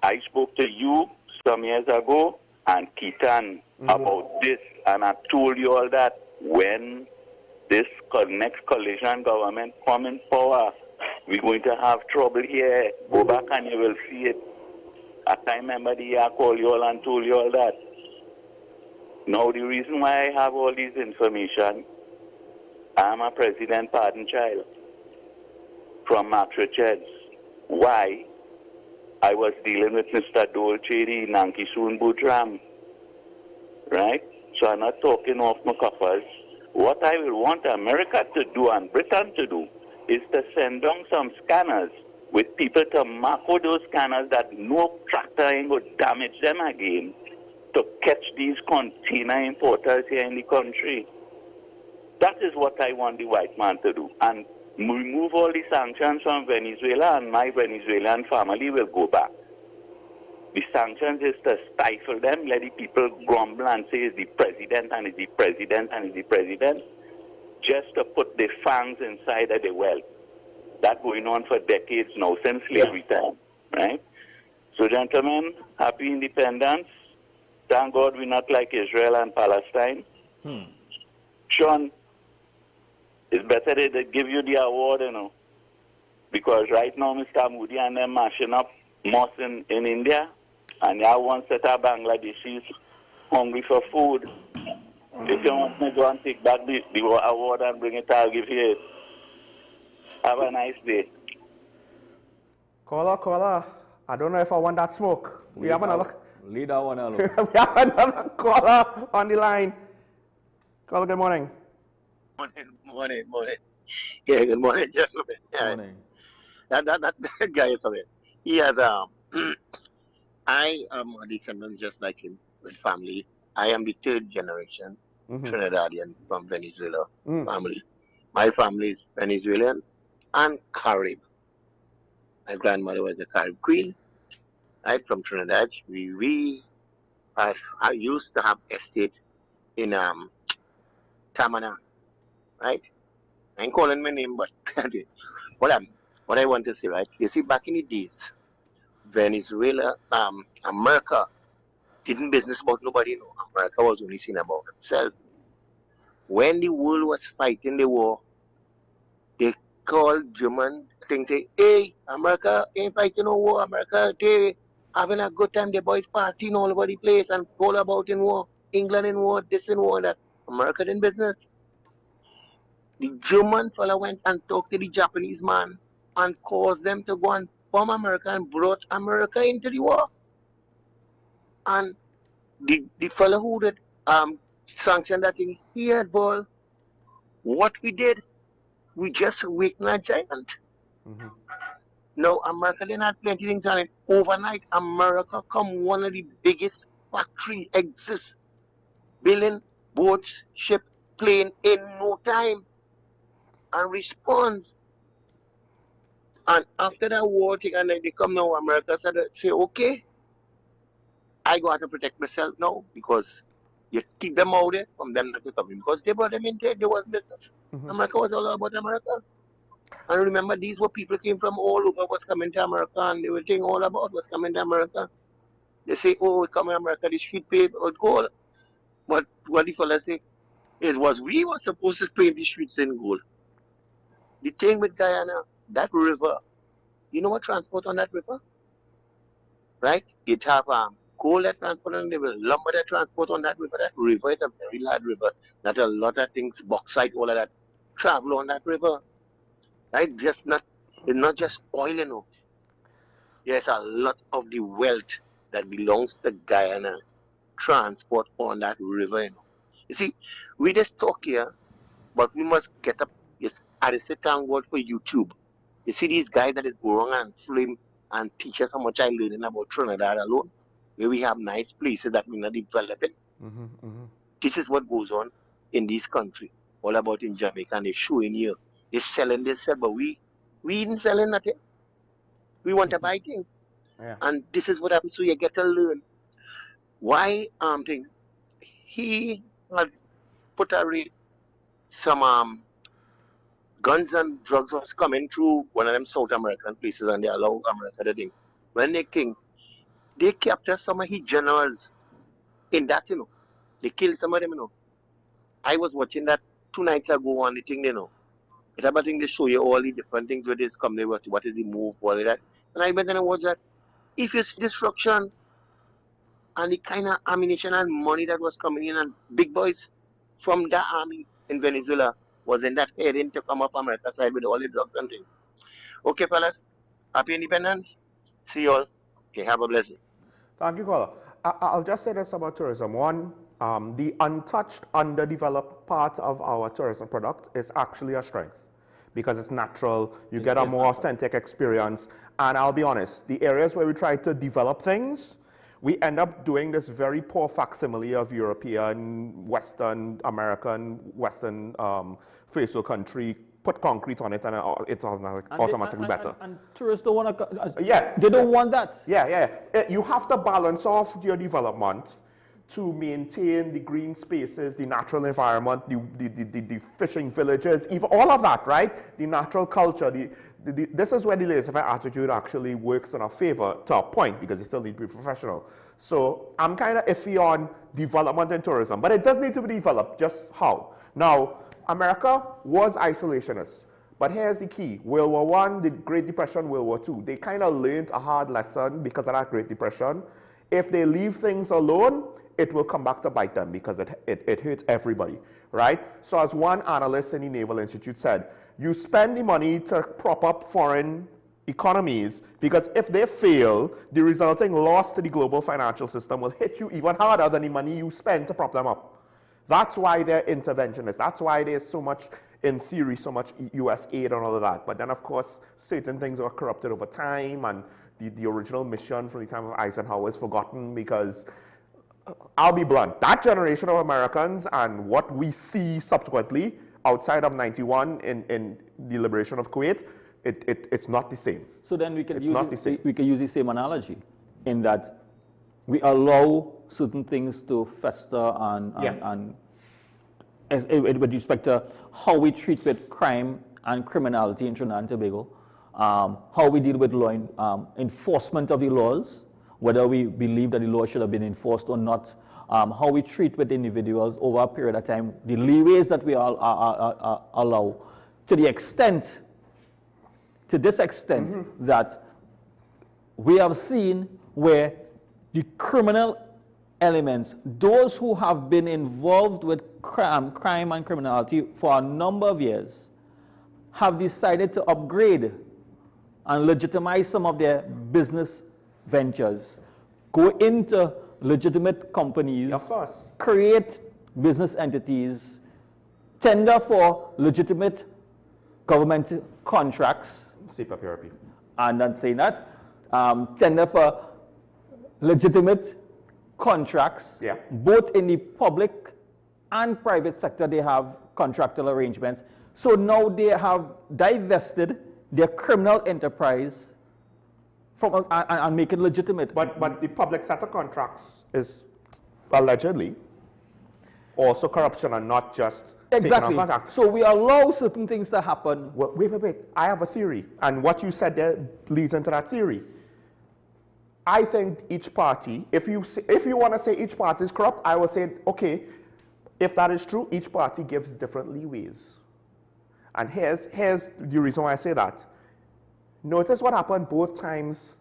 I spoke to you some years ago and Keaton about this, and I told you all that when this next coalition government come in power, we're going to have trouble here. Go back and you will see it. I remember the year I called you all and told you all that. Now, the reason why I have all this information, I'm a president pardon child from Mark Richards. Why? I was dealing with Mr. Dolce, the Nanki Soon Bootram, right? So I'm not talking off my cuffers. What I will want America to do and Britain to do is to send down some scanners with people to mark out those scanners that no tractor ain't going to damage them again, to catch these container importers here in the country. That is what I want the white man to do. And remove all the sanctions from Venezuela, and my Venezuelan family will go back. The sanctions is to stifle them, let the people grumble and say it's the president and it's the president and it's the president, just to put the fangs inside of the wealth. That's going on for decades now, since slavery time, right? So, gentlemen, happy independence. Thank God we're not like Israel and Palestine. Sean, it's better they give you the award, you know, because right now Mr. Moody and them mashing up mosques in India, and you have one set of Bangladeshis hungry for food. If you want me to go and take back the award and bring it, I'll give you it. Have a nice day. Caller, I don't know if I want that smoke. We have another. Leave that one alone. We have another caller on the line. Caller, good morning. Morning. Yeah, good morning, gentlemen. Yeah, Morning. that guy is something. He had I am a descendant just like him with family. I am the third generation Trinidadian from Venezuela family. My family is Venezuelan and Carib. My grandmother was a Carib queen, right, from Trinidad. I used to have estate in Tamana, right? I ain't calling my name, but what I'm what I want to say, right? You see, back in the days, Venezuela, America didn't business about nobody. No, America was only seen about itself. When the world was fighting the war, they called German thing say, "Hey, America ain't fighting no war. America, they having a good time. The boys partying all over the place and all about in war. England in war, this in war, that. America in business." The German fella went and talked to the Japanese man and caused them to go and bomb America and brought America into the war. And the fellow who did sanction that thing, he had ball. What we did, we just weakened a giant. Now America didn't have plenty things on it. Overnight, America come one of the biggest factory exists, building boats, ship, plane in no time, and responds. And after that war thing, and then they come now, America said, say, okay, I got to protect myself now because you keep them out there from them not to come in because they brought them in there, there was business. America was all about America. And remember, these were people came from all over what's coming to America and they were thinking all about what's coming to America. They say, oh, we come to America, this street paper or gold. But what the fella say is was we were supposed to paint the streets in gold. The thing with Guyana, that river, you know what transport on that river? Right? It have coal that transport on the river, lumber that transport on that river. That river is a very large river. That a lot of things, bauxite, all of that, travel on that river. Right? It's not just oil, you know. There's a lot of the wealth that belongs to Guyana transport on that river, you know. You see, we just talk here, but we must get up. Yes, I say thank God for YouTube. You see these guys that is go around and film and teach us how much I learning about Trinidad alone, where we have nice places that we're not developing. This is what goes on in this country, all about in Jamaica, and they're showing you. They're selling this, but we ain't selling nothing. We want to buy things. Yeah. And this is what happens, so you get to learn. Why thing he had put a rate some guns and drugs was coming through one of them South American places and they allow America to think. When they came, they captured some of his generals in that, you know. They killed some of them, you know. I was watching that 2 nights ago on the thing, you know. It's about thing they show you all the different things where this come, what is the move, all of that. And I went and I watched that. If you see destruction and the kind of ammunition and money that was coming in and big boys from that army in Venezuela was in that heading to come up America side with all the drugs and things. Okay, fellas. Happy Independence. See you all. Okay, have a blessing. Thank you, caller. I'll just say this about tourism. One, the untouched, underdeveloped part of our tourism product is actually a strength because it's natural. You get a more authentic experience. And I'll be honest, the areas where we try to develop things, we end up doing this very poor facsimile of European, Western, American, Western first world country, put concrete on it and it's automatically better. And tourists don't want to, yeah, they don't want that. Yeah. You have to balance off your development to maintain the green spaces, the natural environment, the fishing villages, even all of that, right? The natural culture. This is where the laissez-faire attitude actually works in our favor to a point because you still need to be professional. So I'm kind of iffy on development and tourism, but it does need to be developed. Just how? Now, America was isolationist, but here's the key. World War I, the Great Depression, World War II, they kind of learned a hard lesson because of that Great Depression. If they leave things alone, it will come back to bite them because it hurts everybody, right? So as one analyst in the Naval Institute said, you spend the money to prop up foreign economies because if they fail, the resulting loss to the global financial system will hit you even harder than the money you spend to prop them up. That's why they're interventionists. That's why there's so much, in theory, so much U.S. aid and all of that. But then, of course, certain things were corrupted over time, and the original mission from the time of Eisenhower is forgotten because, I'll be blunt, that generation of Americans and what we see subsequently outside of 91 in the liberation of Kuwait, it's not the same. So then we can use the same analogy in that we allow certain things to fester and with respect to how we treat with crime and criminality in Trinidad and Tobago, how we deal with law enforcement of the laws, whether we believe that the law should have been enforced or not, how we treat with individuals over a period of time, the leeways that we allow, to this extent that we have seen where the criminal elements, those who have been involved with crime and criminality for a number of years, have decided to upgrade and legitimize some of their business ventures, go into legitimate companies, of course, create business entities, tender for legitimate government contracts. And not saying that, tender for legitimate contracts, both in the public and private sector. They have contractual arrangements. So now they have divested their criminal enterprise from and make it legitimate. But the public sector contracts is allegedly also corruption and not just exactly. So we allow certain things to happen. Well, wait. I have a theory, and what you said there leads into that theory. I think each party, if you want to say each party is corrupt, I will say, okay, if that is true, each party gives different leeways. And here's the reason why I say that. Notice what happened both times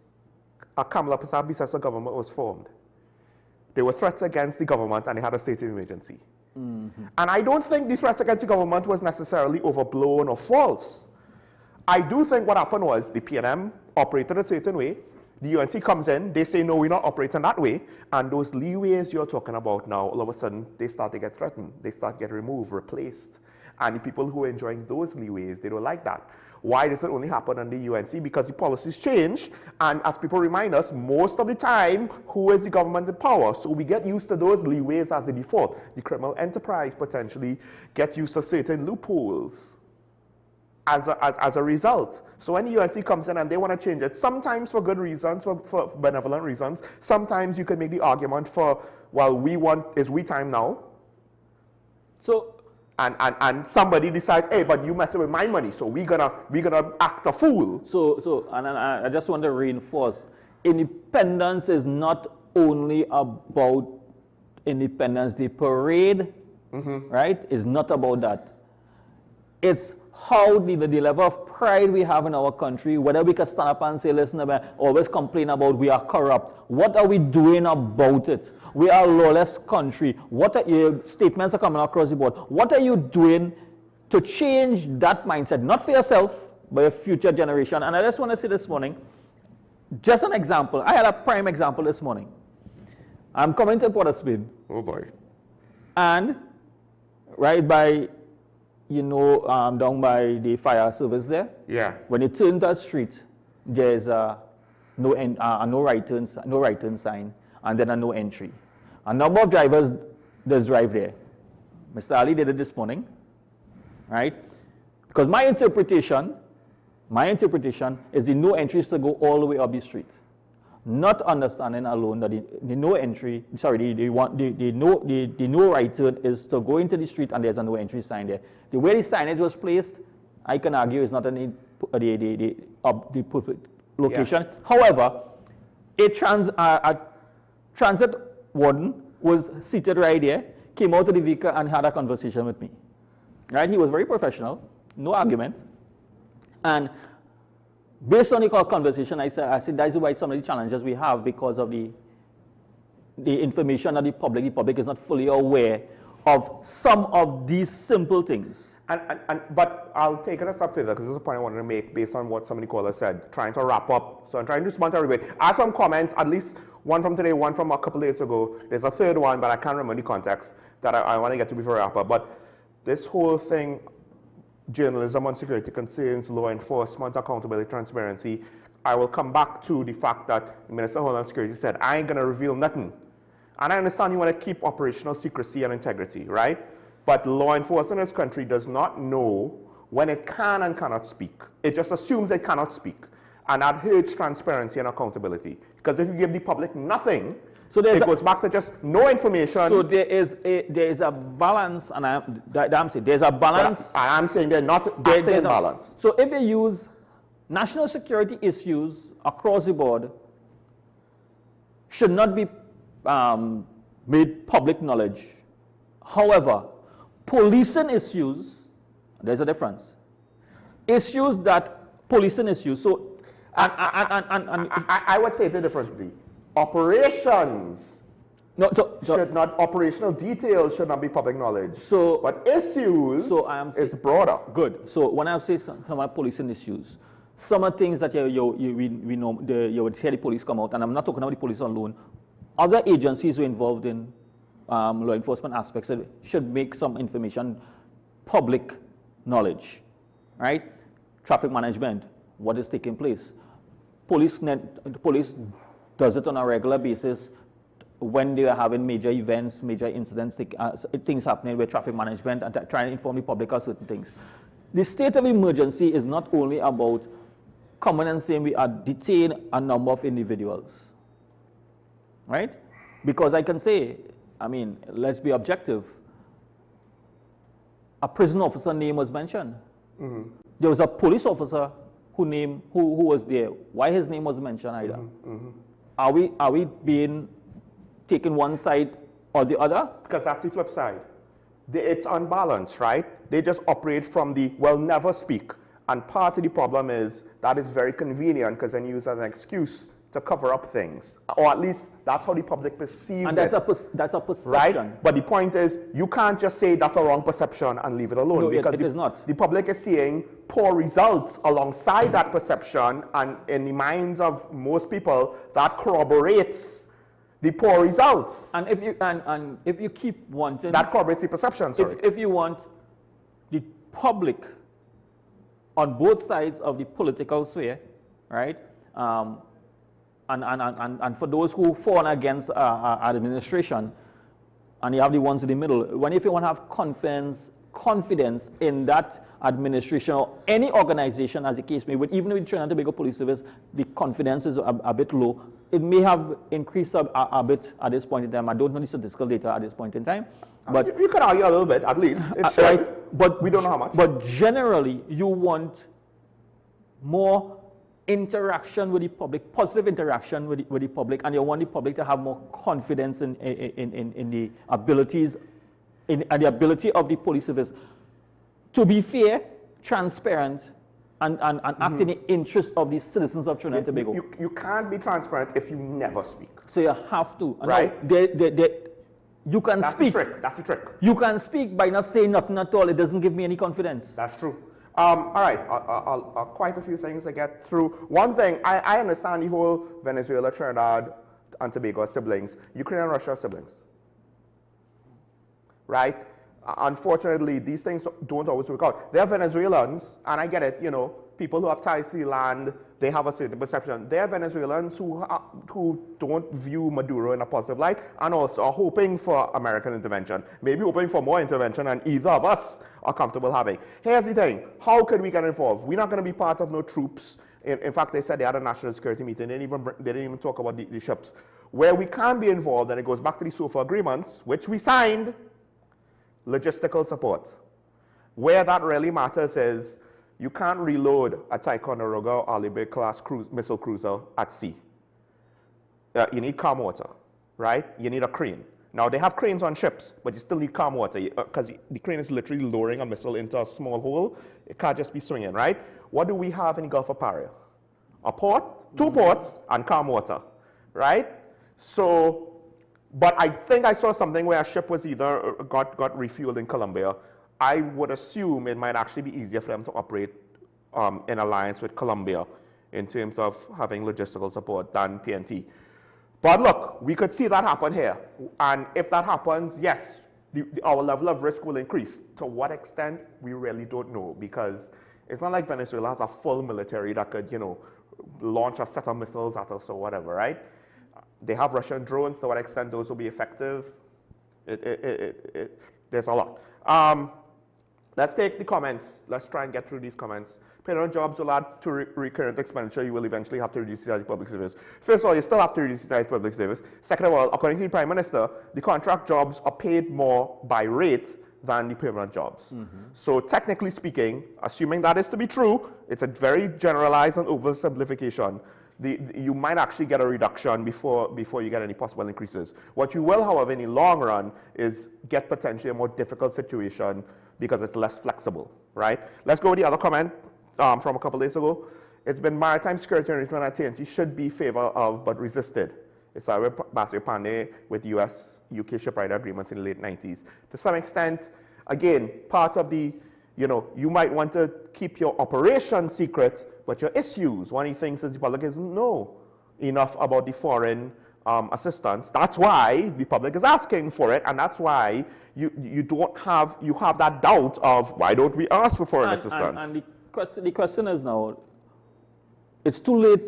a Kamala Prasad government was formed. There were threats against the government and they had a state of emergency. Mm-hmm. And I don't think the threats against the government was necessarily overblown or false. I do think what happened was the PNM operated a certain way. The UNC comes in, they say, no, we're not operating that way. And those leeways you're talking about now, all of a sudden, they start to get threatened. They start to get removed, replaced. And the people who are enjoying those leeways, they don't like that. Why does it only happen under UNC? Because the policies change. And as people remind us, most of the time, who is the government in power? So we get used to those leeways as the default. The criminal enterprise potentially gets used to certain loopholes as a result. So when the UNC comes in and they want to change it, sometimes for good reasons, for benevolent reasons, sometimes you can make the argument for, well, it's we time now. So and somebody decides, hey, but you messing with my money, so we're gonna act a fool. So I just want to reinforce, independence is not only about independence. The parade, right, is not about that. It's how the level of pride we have in our country, whether we can stand up and say, listen, always complain about we are corrupt. What are we doing about it? We are a lawless country. What are your statements are coming across the board? What are you doing to change that mindset? Not for yourself, but your future generation. And I just want to say this morning, just an example. I had a prime example this morning. I'm coming to Port of Spain. Oh boy. And right by, down by the fire service there. Yeah. When you turn to the street, there's no right turn sign, and then a no entry. A number of drivers just drive there. Mr. Ali did it this morning, right? Because my interpretation is the no entry is to go all the way up the street. Not understanding alone that the no right turn is to go into the street and there's a no entry sign there. The way the signage was placed, I can argue is not the perfect location. Yeah. However, a transit warden was seated right there, came out of the vehicle and had a conversation with me. Right? He was very professional, no argument. And based on the conversation, I said that's why some of the challenges we have because of the information of the public. The public is not fully aware of some of these simple things. But I'll take it a step further because this is a point I wanted to make based on what somebody callers said, trying to wrap up. So I'm trying to respond to everybody. I have some comments, at least one from today, one from a couple days ago. There's a third one, but I can't remember the context that I want to get to before I wrap up. But this whole thing, journalism on security concerns, law enforcement, accountability, transparency, I will come back to the fact that the Minister of Homeland Security said, I ain't going to reveal nothing. And I understand you want to keep operational secrecy and integrity, right? But law enforcement in this country does not know when it can and cannot speak. It just assumes it cannot speak. And that hurts transparency and accountability. Because if you give the public nothing, so it goes back to just no information. So there is a balance, and I'm saying there's a balance. But I am saying they're not acting in balance. So if you use national security issues across the board, should not be made public knowledge. However, policing issues, there's a difference. Issues that policing issues. So, I would say it differently. Operations operational details should not be public knowledge. So, but issues is broader. Good. So when I say some of policing issues, some of things that we know, you would hear the police come out, and I'm not talking about the police alone. Other agencies who are involved in law enforcement aspects should make some information public knowledge, right? Traffic management, what is taking place. The police does it on a regular basis when they are having major events, major incidents, things happening with traffic management and trying to inform the public of certain things. The state of emergency is not only about coming and saying we are detaining a number of individuals, right? Because I can say, I mean, let's be objective. A prison officer name was mentioned. Mm-hmm. There was a police officer who was there. Why his name was mentioned either? Mm-hmm. Are we being taken one side or the other? Because that's the flip side. It's unbalanced, right? They just operate from the, well, never speak. And part of the problem is that is very convenient because then used as an excuse to cover up things. Or at least that's how the public perceives and that's it. That's a perception. Right? But the point is, you can't just say that's a wrong perception and leave it alone. No, because it is not. The public is seeing poor results alongside that perception, and in the minds of most people, that corroborates the poor results. And if you keep wanting... That corroborates the perception, sorry. If you want the public on both sides of the political sphere, right? And for those who fall against administration, and you have the ones in the middle, if you want to have confidence in that administration or any organization, as the case may be, even with Trinidad and Tobago Police Service, the confidence is a bit low. It may have increased a bit at this point in time. I don't know the statistical data at this point in time. But you could argue a little bit, at least. It's right, but we don't know how much. But generally, you want more interaction with the public, positive interaction with the public, and you want the public to have more confidence in the abilities and the ability of the police service to be fair, transparent, and act in the interest of the citizens of Trinidad and Tobago. You can't be transparent if you never speak. So you have to. Right. You can speak. That's the trick. You can speak by not saying nothing at all. It doesn't give me any confidence. That's true. All right, quite a few things to get through. One thing, I understand the whole Venezuela, Trinidad, and Tobago siblings. Ukraine and Russia are siblings. Right? Unfortunately, these things don't always work out. They're Venezuelans, and I get it, you know, people who have ties to the land, they have a certain perception. They're Venezuelans who don't view Maduro in a positive light and also are hoping for American intervention, maybe hoping for more intervention than either of us are comfortable having. Here's the thing, how could we get involved? We're not going to be part of no troops. In fact, they said they had a national security meeting. They didn't even talk about the ships. Where we can be involved, and it goes back to the SOFA agreements, which we signed, logistical support. Where that really matters is you can't reload a Ticonderoga or Alibi class missile cruiser at sea. You need calm water, right? You need a crane. Now, they have cranes on ships, but you still need calm water because the crane is literally lowering a missile into a small hole. It can't just be swinging, right? What do we have in the Gulf of Paria? A port, two ports, and calm water, right? So But I think I saw something where a ship was either got refueled in Colombia. I would assume it might actually be easier for them to operate in alliance with Colombia in terms of having logistical support than TNT. But look, we could see that happen here. And if that happens, yes, our level of risk will increase. To what extent, we really don't know, because it's not like Venezuela has a full military that could, you know, launch a set of missiles at us or whatever, right? They have Russian drones. To what extent those will be effective? There's a lot. Let's take the comments. Let's try and get through these comments. Permanent jobs will add to recurrent expenditure. You will eventually have to reduce the public service. First of all, you still have to reduce the public service. Second of all, according to the Prime Minister, the contract jobs are paid more by rate than the permanent jobs. So technically speaking, assuming that is to be true, it's a very generalized and oversimplification. You might actually get a reduction before you get any possible increases. What you will, however, in the long run is get potentially a more difficult situation because it's less flexible, right? Let's go with the other comment from a couple days ago. It's been maritime security arrangement at TNT should be favored of but resisted. It's our Ambassador Pandey with US-UK shipwright agreements in the late 90s. To some extent, again, part of the, you know, you might want to keep your operation secret, but your issues, one of the things that the public doesn't know enough about the foreign assistance. That's why the public is asking for it, and that's why you have that doubt of why don't we ask for foreign assistance? And the question is now, it's too late.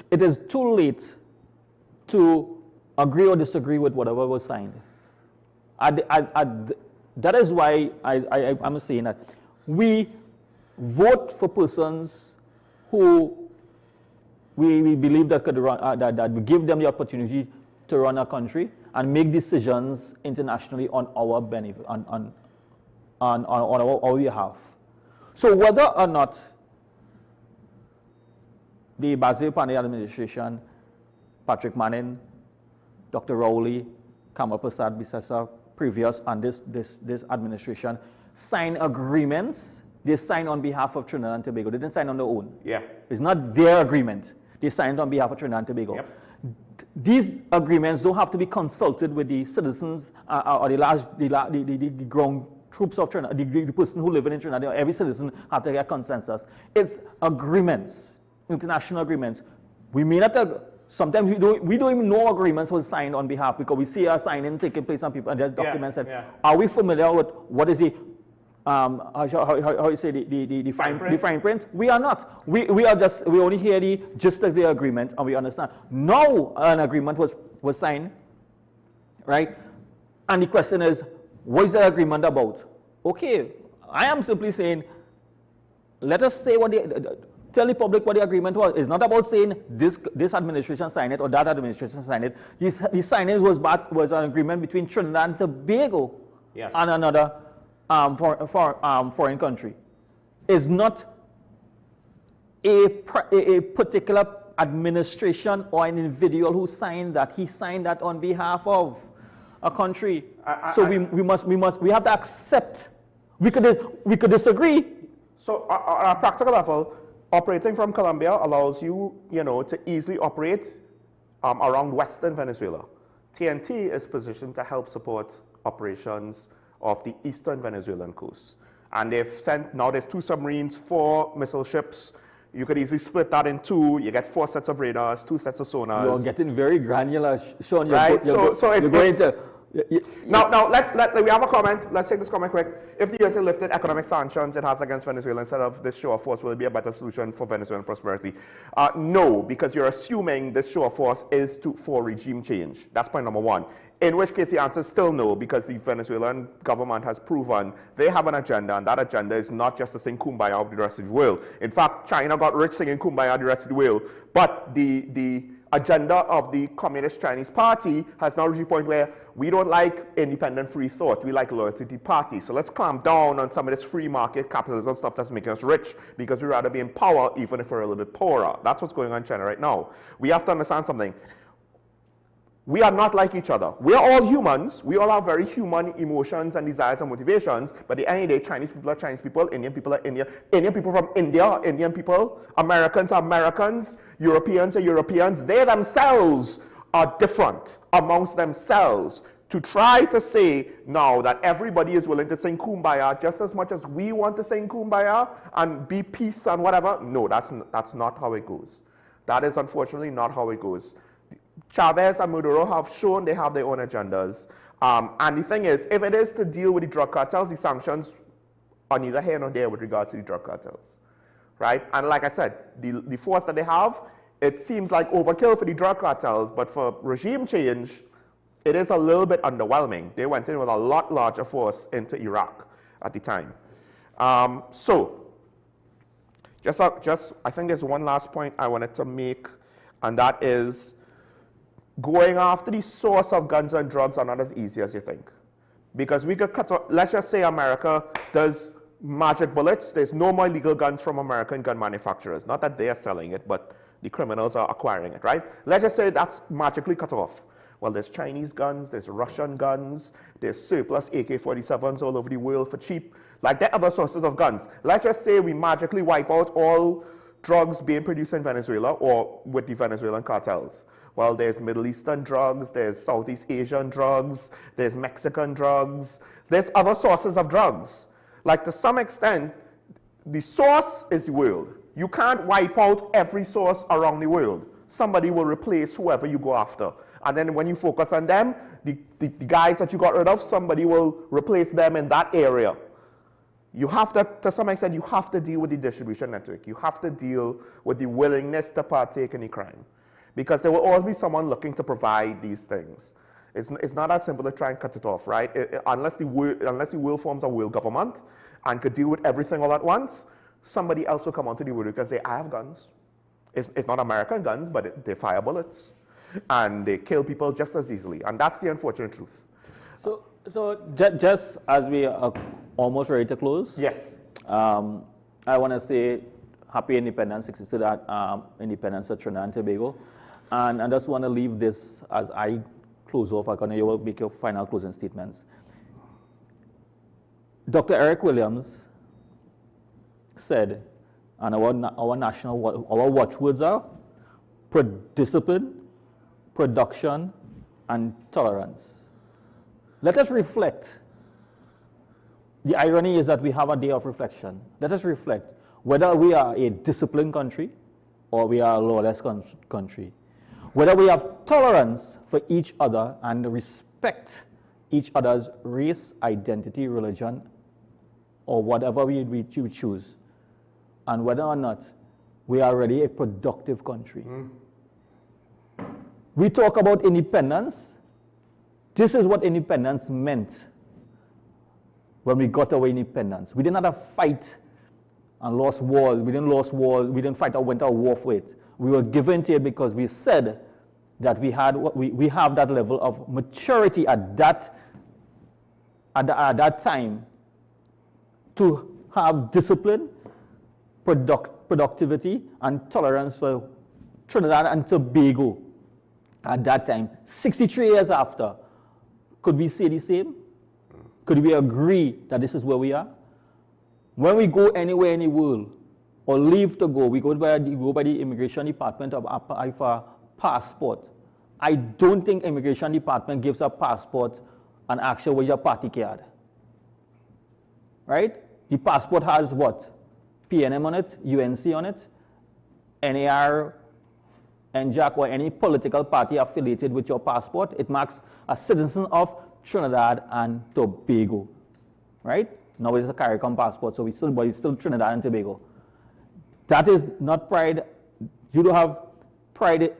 It is too late to agree or disagree with whatever was signed. That is why I'm saying that we vote for persons who we believe that could run, that we give them the opportunity to run our country and make decisions internationally on our benefit, on our behalf. So whether or not the Basil Pandey administration, Patrick Manning, Dr. Rowley, Kamal Prasad Bisesa, previous, and this administration sign agreements, they sign on behalf of Trinidad and Tobago. They didn't sign on their own. Yeah. It's not their agreement. They signed on behalf of Trinidad and Tobago. Yep. These agreements don't have to be consulted with the citizens or the ground troops of Trinidad, the person who live in Trinidad. Every citizen have to get consensus. It's agreements, international agreements. We may not. Sometimes we don't even know agreements was signed on behalf because we see a signing taking place on people and there's documents that are we familiar with what is the how you say the fine prints? We are not. We only hear the gist of the agreement and we understand. Now an agreement was signed, right? And the question is, what is the agreement about? Okay, I am simply saying, let us say what tell the public what the agreement was. It's not about saying this administration signed it or that administration signed it. The signing was an agreement between Trinidad and Tobago and another foreign country. It's not a particular administration or an individual who signed that. He signed that on behalf of a country. We have to accept. We could disagree. So on a practical level, operating from Colombia allows you, to easily operate around western Venezuela. TNT is positioned to help support operations of the eastern Venezuelan coast. And they've sent, now there's 2 submarines, 4 missile ships. You could easily split that in 2. You get 4 sets of radars, 2 sets of sonars. You're getting very granular, Sean. Right, Now, we have a comment. Let's take this comment quick. If the USA lifted economic sanctions it has against Venezuela instead of this show of force, will it be a better solution for Venezuelan prosperity? No, because you're assuming this show of force is for regime change. That's point number 1. In which case the answer is still no, because the Venezuelan government has proven they have an agenda, and that agenda is not just to sing Kumbaya with the rest of the world. In fact, China got rich singing Kumbaya with the rest of the world, but the agenda of the Communist Chinese Party has now reached a point where we don't like independent free thought, we like loyalty to the party. So let's clamp down on some of this free market capitalism stuff that's making us rich, because we'd rather be in power even if we're a little bit poorer. That's what's going on in China right now. We have to understand something. We are not like each other. We are all humans. We all have very human emotions and desires and motivations. But at the end of the day, Chinese people are Chinese people, Indian people are Indian. Indian people from India are Indian people. Americans are Americans. Europeans are Europeans. They themselves are different amongst themselves to try to say now that everybody is willing to sing Kumbaya just as much as we want to sing Kumbaya and be peace and whatever. No, that's not how it goes. That is unfortunately not how it goes. Chavez and Maduro have shown they have their own agendas. And the thing is, if it is to deal with the drug cartels, the sanctions are neither here nor there with regards to the drug cartels, right? And like I said, the force that they have, it seems like overkill for the drug cartels, but for regime change, it is a little bit underwhelming. They went in with a lot larger force into Iraq at the time. So, I think there's one last point I wanted to make, and that is going after the source of guns and drugs are not as easy as you think. Because we could cut off, let's just say America does magic bullets. There's no more illegal guns from American gun manufacturers. Not that they are selling it, but the criminals are acquiring it, right? Let's just say that's magically cut off. Well, there's Chinese guns, there's Russian guns, there's surplus AK-47s all over the world for cheap. Like, there are other sources of guns. Let's just say we magically wipe out all drugs being produced in Venezuela or with the Venezuelan cartels. Well, there's Middle Eastern drugs, there's Southeast Asian drugs, there's Mexican drugs, there's other sources of drugs. Like, to some extent, the source is the world. You can't wipe out every source around the world. Somebody will replace whoever you go after. And then when you focus on them, the guys that you got rid of, somebody will replace them in that area. You have to some extent, you have to deal with the distribution network. You have to deal with the willingness to partake in the crime. Because there will always be someone looking to provide these things. It's not that simple to try and cut it off, right? Unless the world forms a world government and could deal with everything all at once, somebody else will come onto the world and say, I have guns. It's not American guns, but they fire bullets. And they kill people just as easily. And that's the unfortunate truth. So just as we are almost ready to close, yes, I want to say happy independence, 63rd independence of Trinidad and Tobago. And I just want to leave this as I close off. You will make your final closing statements. Dr. Eric Williams said, and our watchwords are discipline, production, and tolerance. Let us reflect. The irony is that we have a day of reflection. Let us reflect whether we are a disciplined country or we are a lawless country. Whether we have tolerance for each other and respect each other's race, identity, religion, or whatever we choose. And whether or not we are really a productive country. We talk about independence. This is what independence meant when we got our independence. We didn't have to fight and lost wars. We didn't lose wars. We didn't fight or went to war for it. We were given to it because we said that we have that level of maturity at that time to have discipline, productivity, and tolerance for Trinidad and Tobago at that time. 63 years after, could we say the same? Could we agree that this is where we are? When we go anywhere in the world, or leave to go, we go by the immigration department of apply for passport. I don't think immigration department gives a passport and asks you where's your party card. Right? The passport has what? PNM on it, UNC on it, NAR, NJAC, or any political party affiliated with your passport. It marks a citizen of Trinidad and Tobago. Right? Now it's a CARICOM passport, so but it's still Trinidad and Tobago. That is not pride. You don't have pride.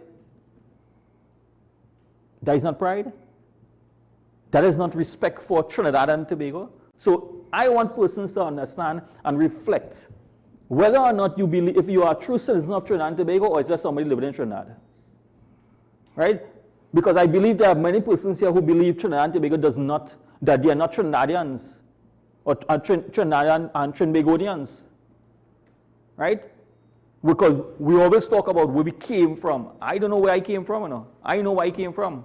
That is not pride. That is not respect for Trinidad and Tobago. So I want persons to understand and reflect whether or not you believe, if you are a true citizen of Trinidad and Tobago or it's just somebody living in Trinidad. Right? Because I believe there are many persons here who believe Trinidad and Tobago that they are not Trinidadians or Trinidadian and Trinbagonians. Right? Because we always talk about where we came from. I don't know where I came from. I know where I came from.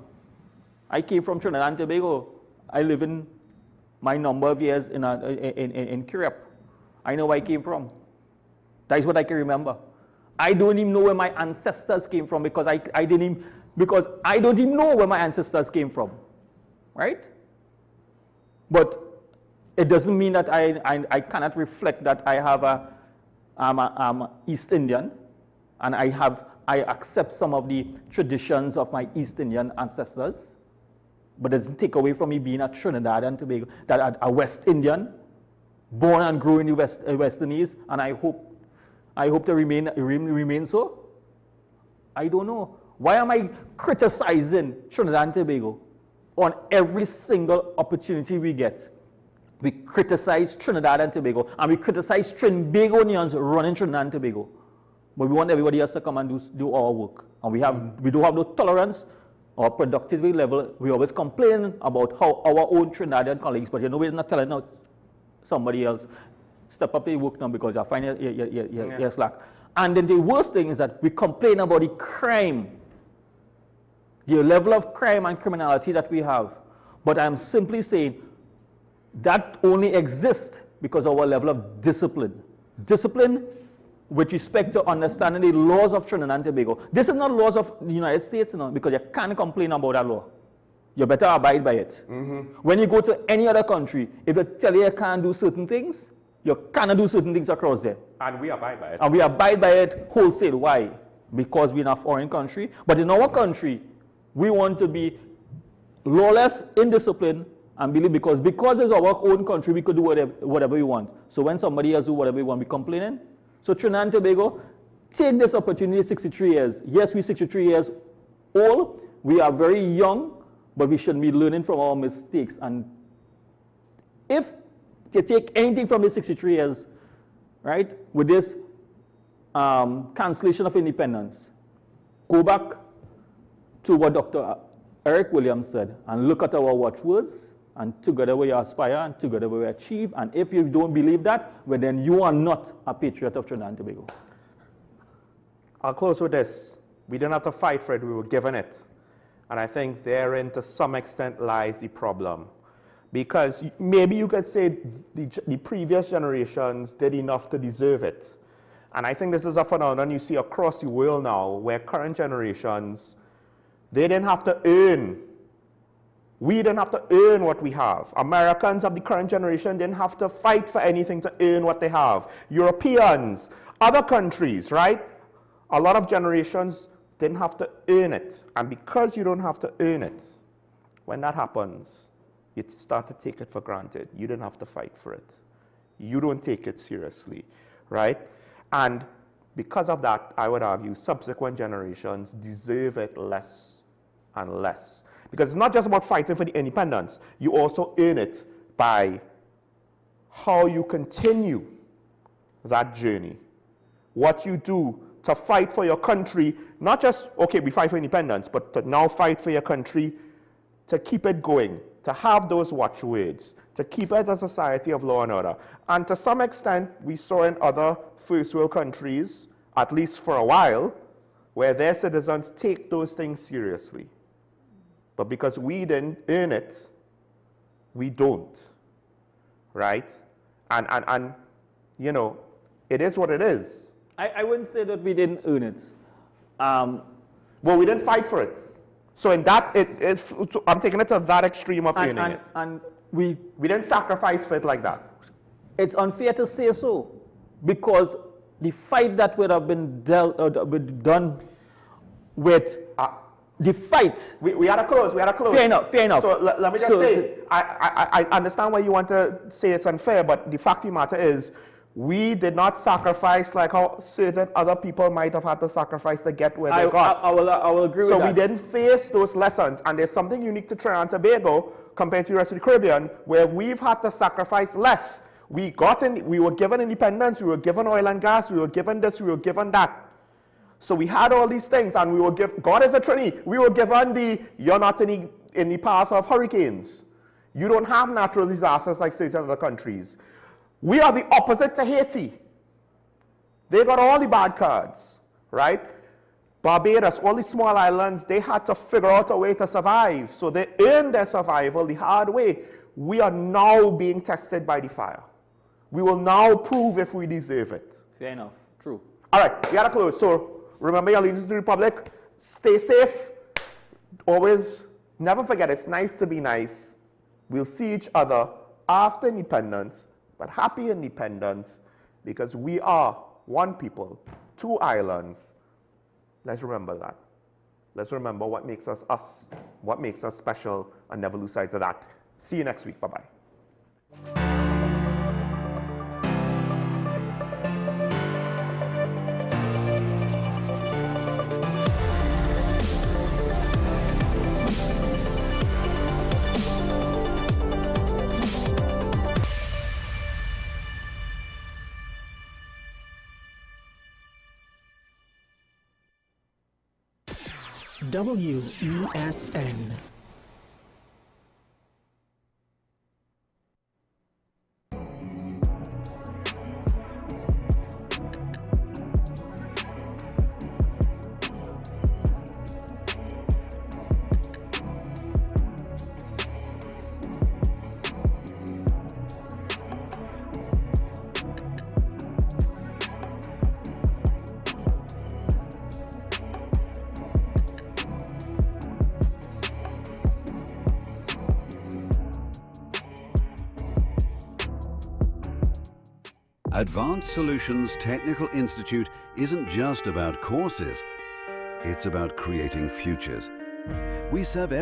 I came from Trinidad and Tobago. I live in my number of years in Kirep. I know where I came from. That is what I can remember. I don't even know where my ancestors came from because I didn't even because I don't even know where my ancestors came from, right? But it doesn't mean that I cannot reflect that I'm East Indian, and I accept some of the traditions of my East Indian ancestors, but it doesn't take away from me being a Trinidad and Tobago, that a West Indian, born and grew in the West Indies, and I hope to remain so. I don't know. Why am I criticizing Trinidad and Tobago on every single opportunity we get? We criticize Trinidad and Tobago, and we criticize Trinbagonians running Trinidad and Tobago. But we want everybody else to come and do our work. And we don't have no tolerance or productivity level. We always complain about how our own Trinidadian colleagues, but we're not telling out somebody else, step up your work now because you find you're slack. And then the worst thing is that we complain about the crime, the level of crime and criminality that we have. But I'm simply saying that only exists because of our level of discipline. Discipline with respect to understanding the laws of Trinidad and Tobago. This is not laws of the United States, because you can't complain about that law. You better abide by it. When you go to any other country, if they tell you can't do certain things, you cannot do certain things across there. And we abide by it. And we abide by it wholesale. Why? Because we're in a foreign country. But in our country, we want to be lawless, indisciplined, and believe because it's our own country, we could do whatever we want. So when somebody else do whatever we want, we complaining. So Trinidad and Tobago, take this opportunity, 63 years. Yes, we're 63 years old. We are very young, but we should be learning from our mistakes. And if you take anything from the 63 years, right, with this cancellation of independence, go back to what Dr. Eric Williams said and look at our watchwords, and together we aspire, and together we achieve. And if you don't believe that, well, then you are not a patriot of Trinidad and Tobago. I'll close with this. We didn't have to fight for it, we were given it. And I think therein, to some extent, lies the problem. Because maybe you could say the previous generations did enough to deserve it. And I think this is a phenomenon you see across the world now, where current generations, they didn't have to earn. We didn't have to earn what we have. Americans of the current generation didn't have to fight for anything to earn what they have. Europeans, other countries, right? A lot of generations didn't have to earn it. And because you don't have to earn it, when that happens, you start to take it for granted. You didn't have to fight for it. You don't take it seriously, right? And because of that, I would argue subsequent generations deserve it less and less. Because it's not just about fighting for the independence. You also earn it by how you continue that journey. What you do to fight for your country, not just, okay, we fight for independence, but to now fight for your country, to keep it going, to have those watchwords, to keep it a society of law and order. And to some extent, we saw in other first world countries, at least for a while, where their citizens take those things seriously. But because we didn't earn it, we don't, right? And you know, it is what it is. I wouldn't say that we didn't earn it. Well, we didn't fight for it. So in that, I'm taking it to that extreme of earning it. And we didn't sacrifice for it like that. It's unfair to say so, because the fight that would have been done with the fight. We had a close. Fair enough. So let me just say, I understand why you want to say it's unfair, but the fact of the matter is, we did not sacrifice like how certain other people might have had to sacrifice to get where they got. I will agree with that. So we didn't face those lessons, and there's something unique to Trinidad and Tobago compared to the rest of the Caribbean, where we've had to sacrifice less. We were given independence, we were given oil and gas, we were given this, we were given that. So we had all these things, and we were given, God is a Trinity. We were given you're not in the path of hurricanes. You don't have natural disasters like certain other countries. We are the opposite to Haiti. They got all the bad cards, right? Barbados, all these small islands, they had to figure out a way to survive. So they earned their survival the hard way. We are now being tested by the fire. We will now prove if we deserve it. Fair enough. True. All right, we gotta close. So remember your allegiance to the Republic. Stay safe. always, never forget, it's nice to be nice. We'll see each other after independence, but happy independence, because we are one people, two islands. Let's remember that. Let's remember what makes us us, what makes us special, and never lose sight of that. See you next week. Bye-bye. WESN. Advanced Solutions Technical Institute isn't just about courses, it's about creating futures. We serve